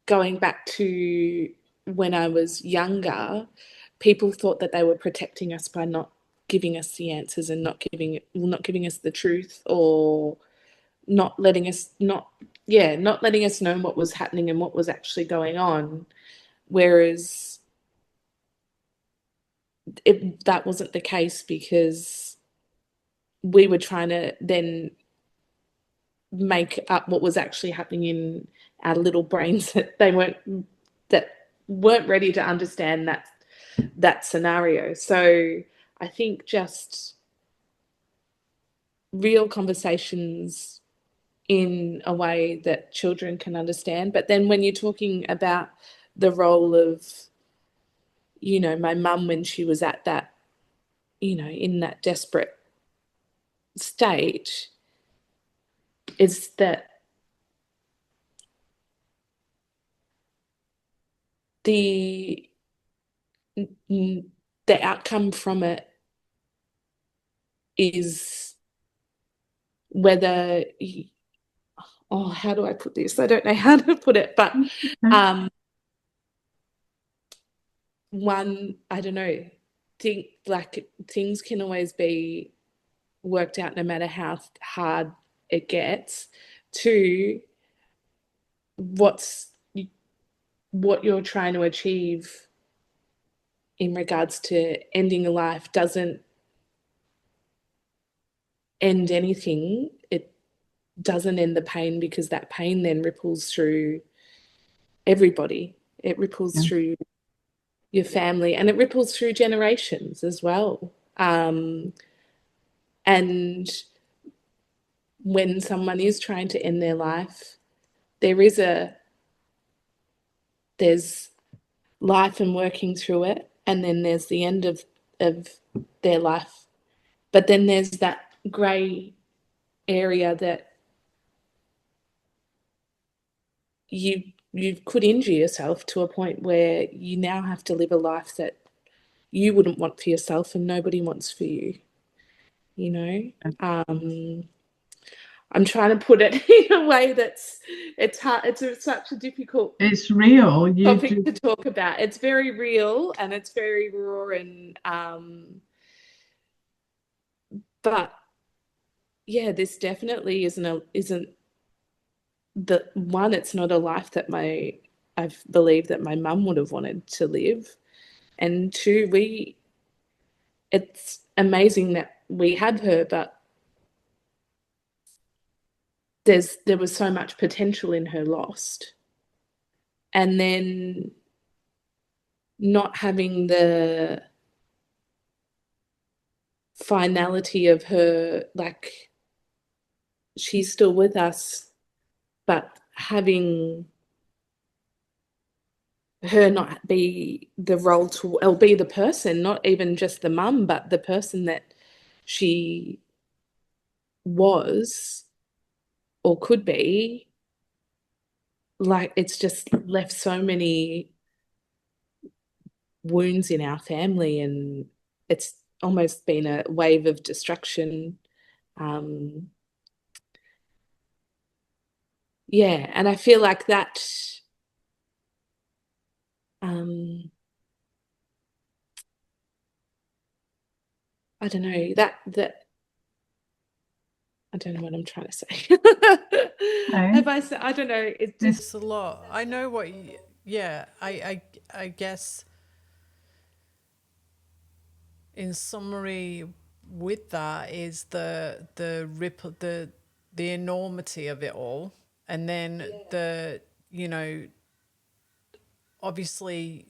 going back to when I was younger, people thought that they were protecting us by not giving us the answers and not giving us the truth, or not letting us not letting us know what was happening and what was actually going on. Whereas that wasn't the case, because we were trying to then make up what was actually happening in our little brains that weren't ready to understand that scenario. So I think just real conversations in a way that children can understand. But then when you're talking about the role of, you know, my mum when she was at that, you know, in that desperate state, is that the the outcome from it is whether how do I put this? I don't know how to put it, but one, I don't know, things can always be worked out no matter how hard it gets. Two, what you're trying to achieve in regards to ending a life doesn't end anything. It doesn't end the pain, because that pain then ripples through everybody. It ripples through your family, and it ripples through generations as well. And when someone is trying to end their life, there's life and working through it, and then there's the end of their life. But then there's that grey area that you could injure yourself to a point where you now have to live a life that you wouldn't want for yourself and nobody wants for you, you know. I'm trying to put it in a way that's it's hard. It's such a difficult It's real. You topic do. to talk about. It's very real and it's very raw and but yeah, this definitely isn't the one. It's not a life that I've believed that my mum would have wanted to live, and two, it's amazing that we had her, but there was so much potential in her lost, and then not having the finality of her, like she's still with us, but having her not be the role to, or be the person, not even just the mum, but the person that she was or could be, like it's just left so many wounds in our family, and it's almost been a wave of destruction. Um, yeah, and I feel like that I don't know, that I don't know what I'm trying to say. Okay. Have I said, I don't know, it just It's a lot. I know what. Yeah, I guess in summary, with that is the ripple, the enormity of it all, and then the obviously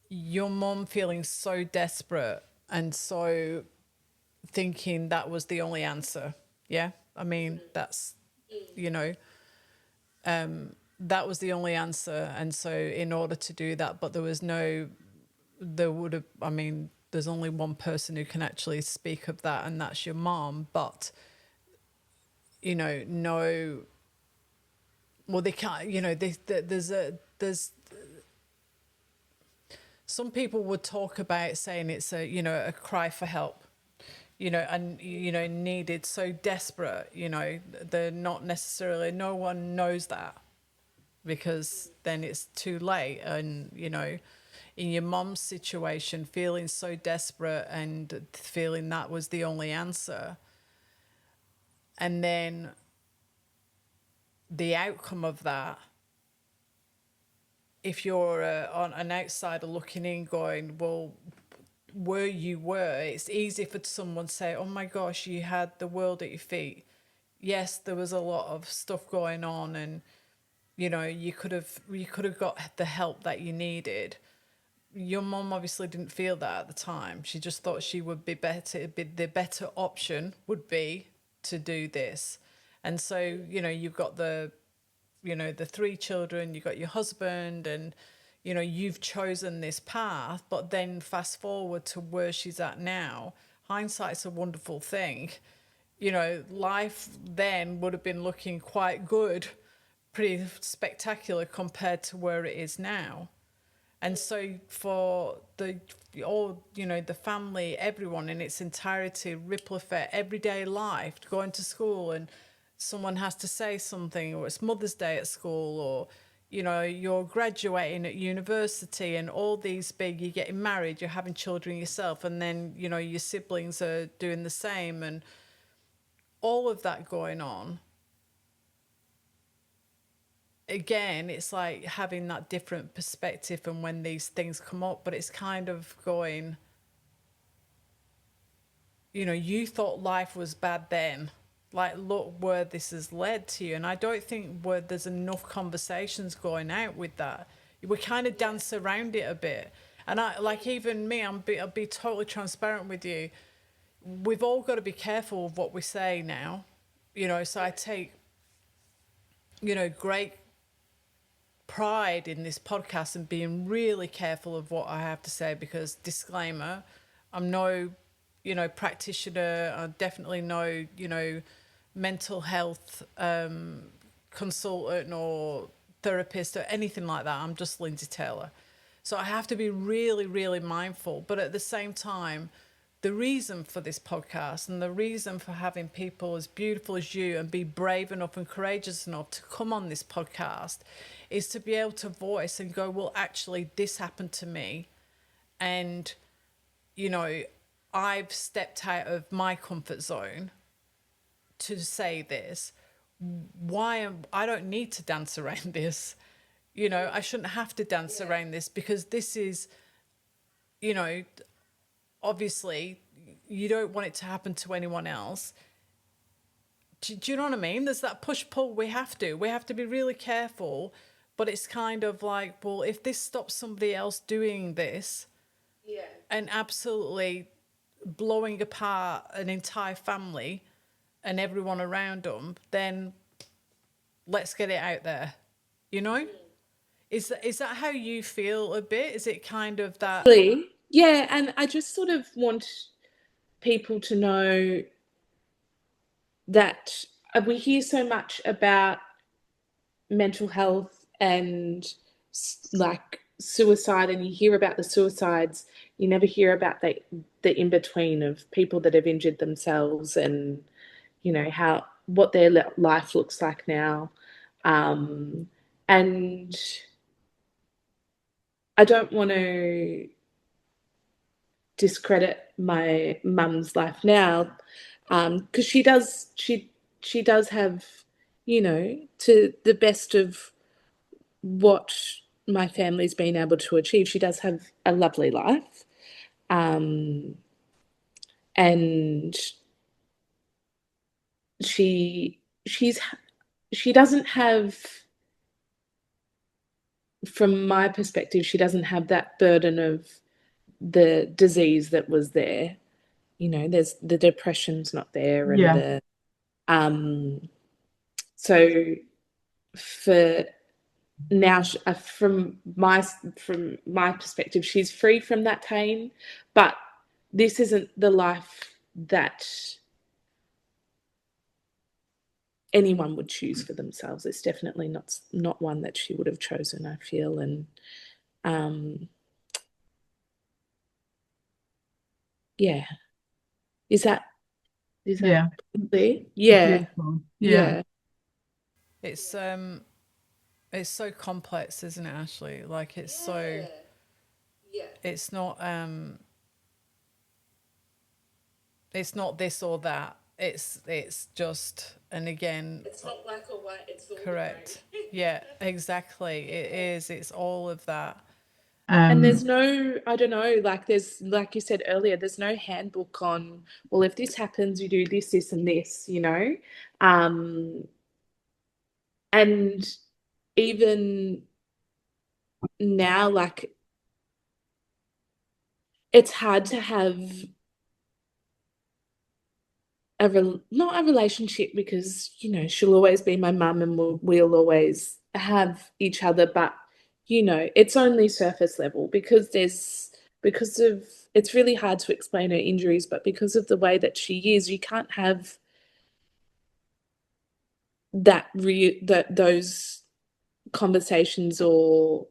your mom feeling so desperate and so thinking that was the only answer. Yeah, I mean that's you know that was the only answer, and so in order to do that, but there would have, I mean, there's only one person who can actually speak of that, and that's your mom. But no, well, they can't. There's some people would talk about saying it's a cry for help, and needed so desperate. They're not necessarily. No one knows that because then it's too late, and in your mom's situation, feeling so desperate and feeling that was the only answer. And then the outcome of that, if you're on an outsider looking in going, well, it's easy for someone to say, oh my gosh, you had the world at your feet. Yes, there was a lot of stuff going on, and you could have got the help that you needed. Your mom obviously didn't feel that at the time. She just thought she would be better. The better option would be to do this, and so you've got the three children. You've got your husband, and you've chosen this path. But then fast forward to where she's at now. Hindsight's a wonderful thing. Life then would have been looking quite good, pretty spectacular compared to where it is now. And so for the family, everyone in its entirety, ripple effect, everyday life, going to school and someone has to say something, or it's Mother's Day at school, or you're graduating at university, and all these you're getting married, you're having children yourself, and then your siblings are doing the same, and all of that going on. Again, it's like having that different perspective and when these things come up, but it's kind of going, you thought life was bad then. Like, look where this has led to you. And I don't think there's enough conversations going out with that. We kind of dance around it a bit. And even me, I'll be totally transparent with you. We've all got to be careful of what we say now. So I take, great pride in this podcast and being really careful of what I have to say, because disclaimer, I'm no practitioner. I definitely no mental health consultant or therapist or anything like that. I'm just Lindsay Taylor, so I have to be really, really mindful. But at the same time, the reason for this podcast and the reason for having people as beautiful as you and be brave enough and courageous enough to come on this podcast is to be able to voice and go, well, actually, this happened to me. And, you know, I've stepped out of my comfort zone to say this. I don't need to dance around this. You know, I shouldn't have to dance around this, because this is, you know, obviously you don't want it to happen to anyone else. Do you know what I mean? There's that push pull. We have to be really careful, but it's kind of like, well, if this stops somebody else doing this, and absolutely blowing apart an entire family and everyone around them, then let's get it out there, you know? Is that how you feel a bit? Is it kind of that? Yeah, and I just sort of want people to know that we hear so much about mental health and like suicide, and you hear about the suicides, you never hear about the in between of people that have injured themselves, and you know what their life looks like now. And I don't want to discredit my mum's life now, because she does have, you know, to the best of what my family's been able to achieve, she does have a lovely life, and she's she doesn't have, from my perspective, she doesn't have that burden of the disease that was there. You know, there's the depression's not there, and Yeah. so for now, from my perspective, she's free from that pain, but this isn't the life that anyone would choose for themselves. It's definitely not one that she would have chosen, I feel. And yeah, is that Yeah. clear? Yeah, Beautiful. Yeah. yeah, It's so complex, isn't it, Ashleigh? Like it's so, it's not it's not this or that. It's just, and again, it's not black or white. It's all correct. Yeah, exactly. It is. It's all of that. And there's no, I don't know, like there's, like you said earlier, there's no handbook on, well, if this happens, you do this, this, and this, you know? And even now, like, it's hard to have not a relationship, because, you know, she'll always be my mum and we'll always have each other, but, you know, it's only surface level, because it's really hard to explain her injuries, but because of the way that she is, you can't have those conversations, or,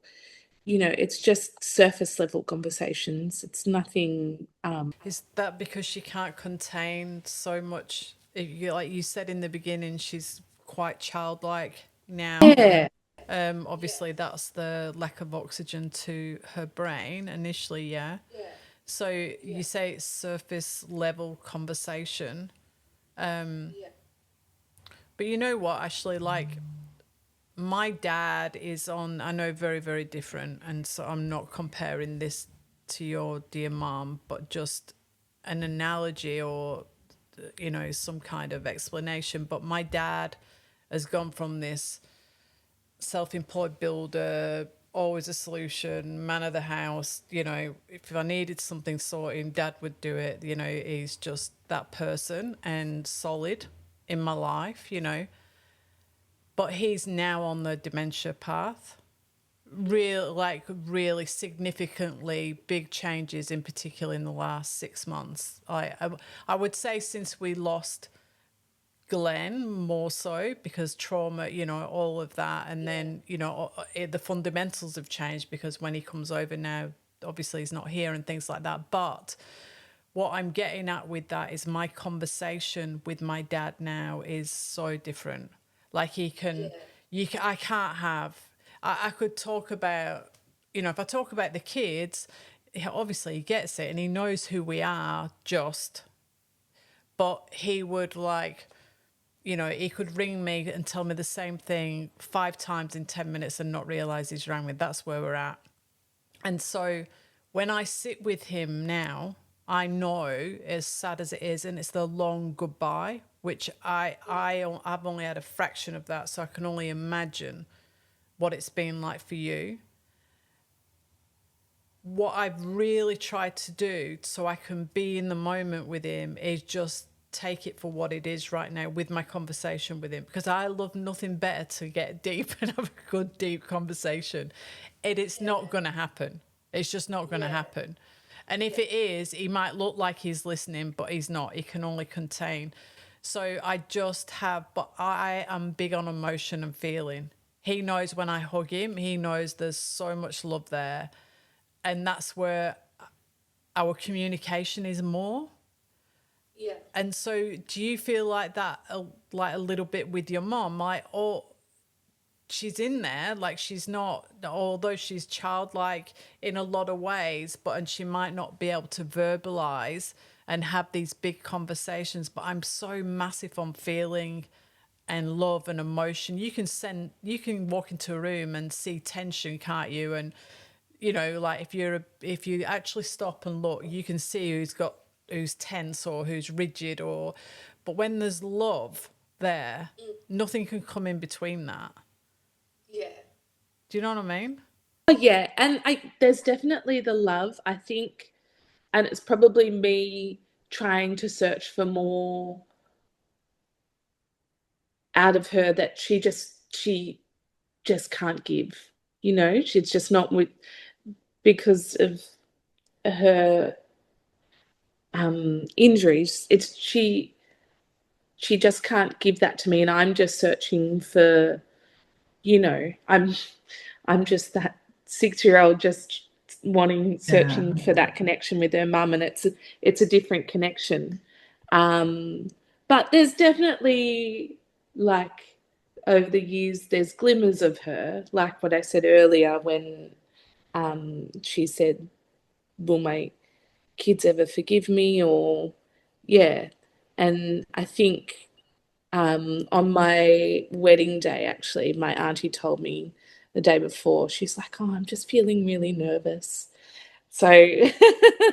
you know, it's just surface level conversations. It's nothing. Is that because she can't contain so much? Like you said in the beginning, she's quite childlike now. Yeah, Obviously, that's the lack of oxygen to her brain initially, yeah. So you say it's surface level conversation. But you know what, Ashley, like my dad is on, I know, very, very different. And so I'm not comparing this to your dear mom, but just an analogy or, you know, some kind of explanation. But my dad has gone from this self-employed builder, always a solution, man of the house, you know, if I needed something sorting, dad would do it. You know, he's just that person and solid in my life, you know. But he's now on the dementia path. Really significantly big changes, in particular in the last 6 months. I would say since we lost Glenn, more so, because trauma, you know, all of that. And then, you know, the fundamentals have changed, because when he comes over now, obviously he's not here and things like that. But what I'm getting at with that is my conversation with my dad now is so different. Like I can't have, I could talk about, if I talk about the kids, obviously he gets it and he knows who we are but he would like, he could ring me and tell me the same thing 5 times in 10 minutes and not realize he's rang me. That's where we're at. And so when I sit with him now, I know, as sad as it is, and it's the long goodbye, which I've only had a fraction of that, so I can only imagine what it's been like for you. What I've really tried to do so I can be in the moment with him is just take it for what it is right now with my conversation with him, because I love nothing better to get deep and have a good deep conversation. It's not going to happen. It's just not going to happen. And if it is, he might look like he's listening, but he's not. He can only contain. So but I am big on emotion and feeling. He knows when I hug him, he knows there's so much love there. And that's where our communication is more. Yeah. And so do you feel like that, like a little bit with your mom? Like, or she's in there, like she's not, although she's childlike in a lot of ways, and she might not be able to verbalize and have these big conversations, but I'm so massive on feeling and love and emotion. You can walk into a room and see tension, can't you? And like if you actually stop and look, you can see who's tense or who's rigid, but when there's love there, nothing can come in between that. Yeah. Do you know what I mean? Oh, yeah, and there's definitely the love, I think, and it's probably me trying to search for more out of her that she just can't give. She's just not with because of her injuries. She just can't give that to me, and I'm just searching for, I'm just that 6-year-old just searching for that connection with her mum, and it's a different connection. But there's definitely, like, over the years, there's glimmers of her, like what I said earlier when she said, "Will my kids ever forgive me?" Or, yeah. And I think on my wedding day, actually, my auntie told me the day before, she's like, "Oh, I'm just feeling really nervous." So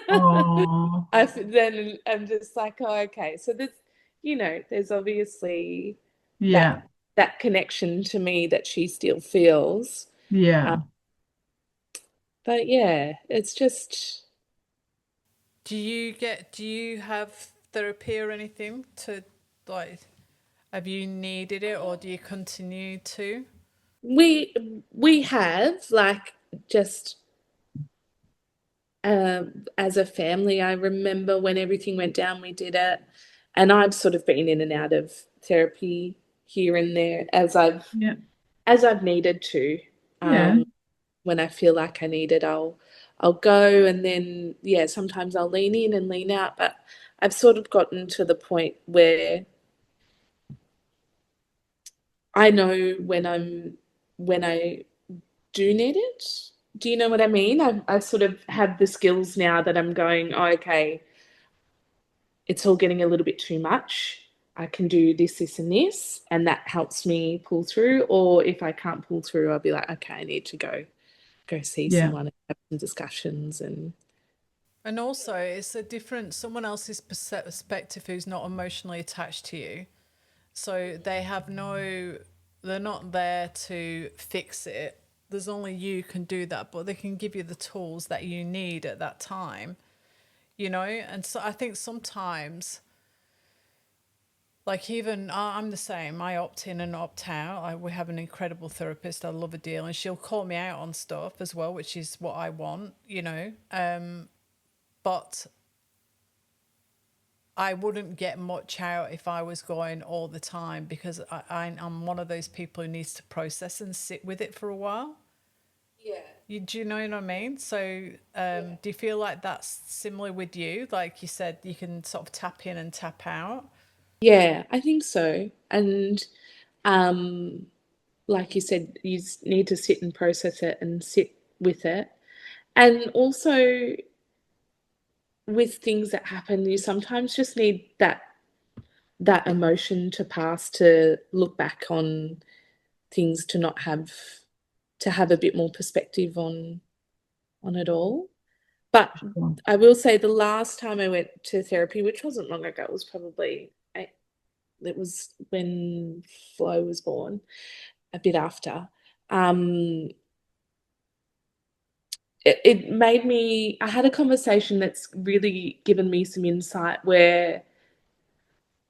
Oh, then I'm just like, "Oh, okay." So there's obviously that yeah, that connection to me that she still feels. yeah. But yeah, it's just Do you have therapy or anything to, like, have you needed it or do you continue to? we have, like, just as a family. I remember when everything went down, we did it, and I've sort of been in and out of therapy here and there Yeah, as I've needed to. yeah, When I feel like I need it, I'll go, and then yeah, sometimes I'll lean in and lean out. But I've sort of gotten to the point where I know when I do need it. Do you know what I mean? I sort of have the skills now that I'm going, oh, okay, it's all getting a little bit too much. I can do this, this, and this, and that helps me pull through. Or if I can't pull through, I'll be like, okay, I need to go see yeah, someone and have some discussions. And also, it's a different, someone else's perspective who's not emotionally attached to you. So they're not there to fix it. There's only you can do that, but they can give you the tools that you need at that time. And so I think sometimes, like, even I'm the same. I opt in and opt out. We have an incredible therapist. I love a deal, and she'll call me out on stuff as well, which is what I want. But I wouldn't get much out if I was going all the time, because I'm one of those people who needs to process and sit with it for a while. Do you know what I mean? So, do you feel like that's similar with you? Like you said, you can sort of tap in and tap out. Yeah, I think so. And um, like you said, need to sit and process it and sit with it. And also with things that happen, you sometimes just need that emotion to pass to look back on things to have a bit more perspective on it all. But Sure. I will say the last time I went to therapy, which wasn't long ago, it was probably it was when Flo was born, a bit after. Um, it made me. I had a conversation that's really given me some insight where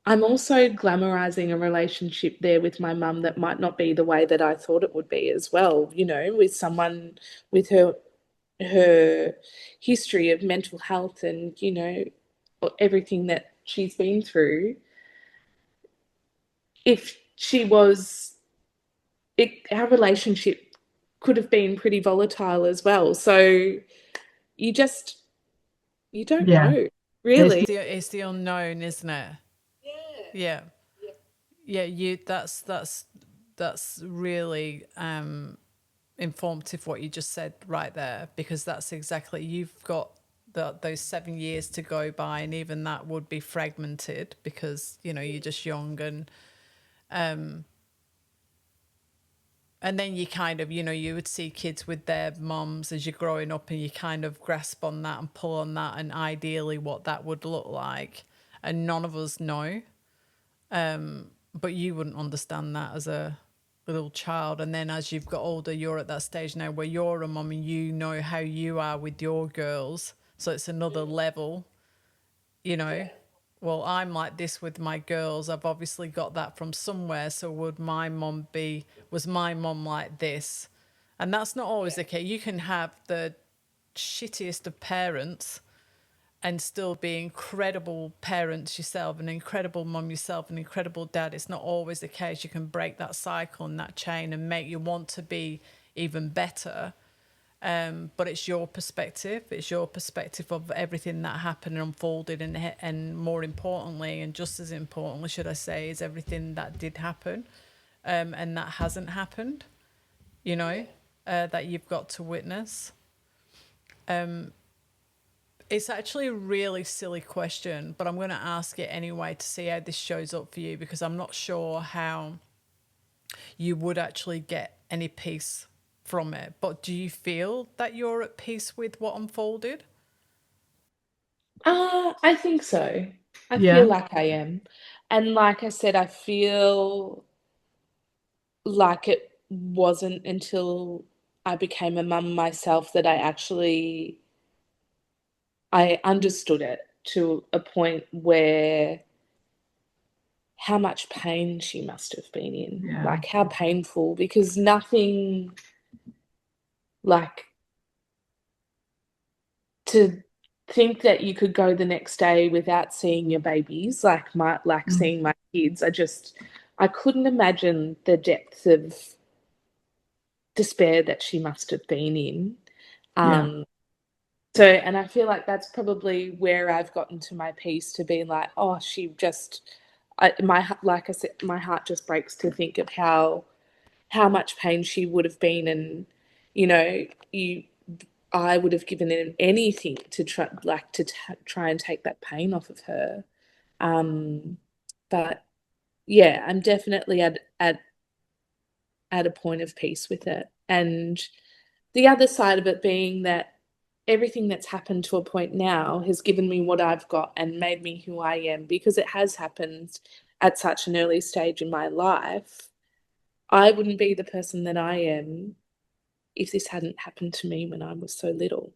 I'm also glamorizing a relationship there with my mum that might not be the way that I thought it would be as well, with someone with her history of mental health and, everything that she's been through. If she was our relationship could have been pretty volatile as well. So you just you don't Yeah. know, It's really. It's the unknown, isn't it? Yeah. Yeah, that's really informative what you just said right there, because that's exactly, you've got those 7 years to go by, and even that would be fragmented because you're just young, and then you kind of you would see kids with their moms as you're growing up, and you kind of grasp on that and pull on that, and ideally what that would look like, and none of us know. But you wouldn't understand that as a little child. And then as you've got older, you're at that stage now where you're a mum and you know how you are with your girls. So it's another level, you know. Well, I'm like this with my girls. I've obviously got that from somewhere. So was my mum like this? And that's not always the case. You can have the shittiest of parents and still be incredible parents yourself, an incredible mum yourself, an incredible dad. It's not always the case. You can break that cycle and that chain and make you want to be even better. But it's your perspective. It's your perspective of everything that happened and unfolded, and more importantly, and just as importantly, should I say, is everything that did happen, and that hasn't happened. That you've got to witness. It's actually a really silly question, but I'm going to ask it anyway to see how this shows up for you, because I'm not sure how you would actually get any peace from it. But do you feel that you're at peace with what unfolded? I think so. I feel Yeah. like I am. And like I said, I feel like it wasn't until I became a mum myself that I understood it to a point where how much pain she must have been in. Yeah. Like how painful, because nothing like to think that you could go the next day without seeing your babies, Mm. seeing my kids. I couldn't imagine the depth of despair that she must have been in. Yeah. Um, and I feel like that's probably where I've gotten to my peace, to be like, oh, like I said, my heart just breaks to think of how much pain she would have been, and you know, you I would have given in anything to try and take that pain off of her. Um, but yeah, I'm definitely at a point of peace with it. And the other side of it being that everything that's happened to a point now has given me what I've got and made me who I am, because it has happened at such an early stage in my life. I wouldn't be the person that I am if this hadn't happened to me when I was so little.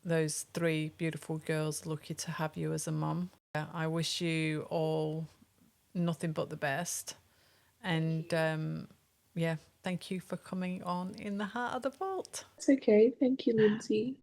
Those three beautiful girls, lucky to have you as a mum. I wish you all nothing but the best. And yeah, thank you for coming on In the Heart of the Vault. It's okay. Thank you, Lindsay.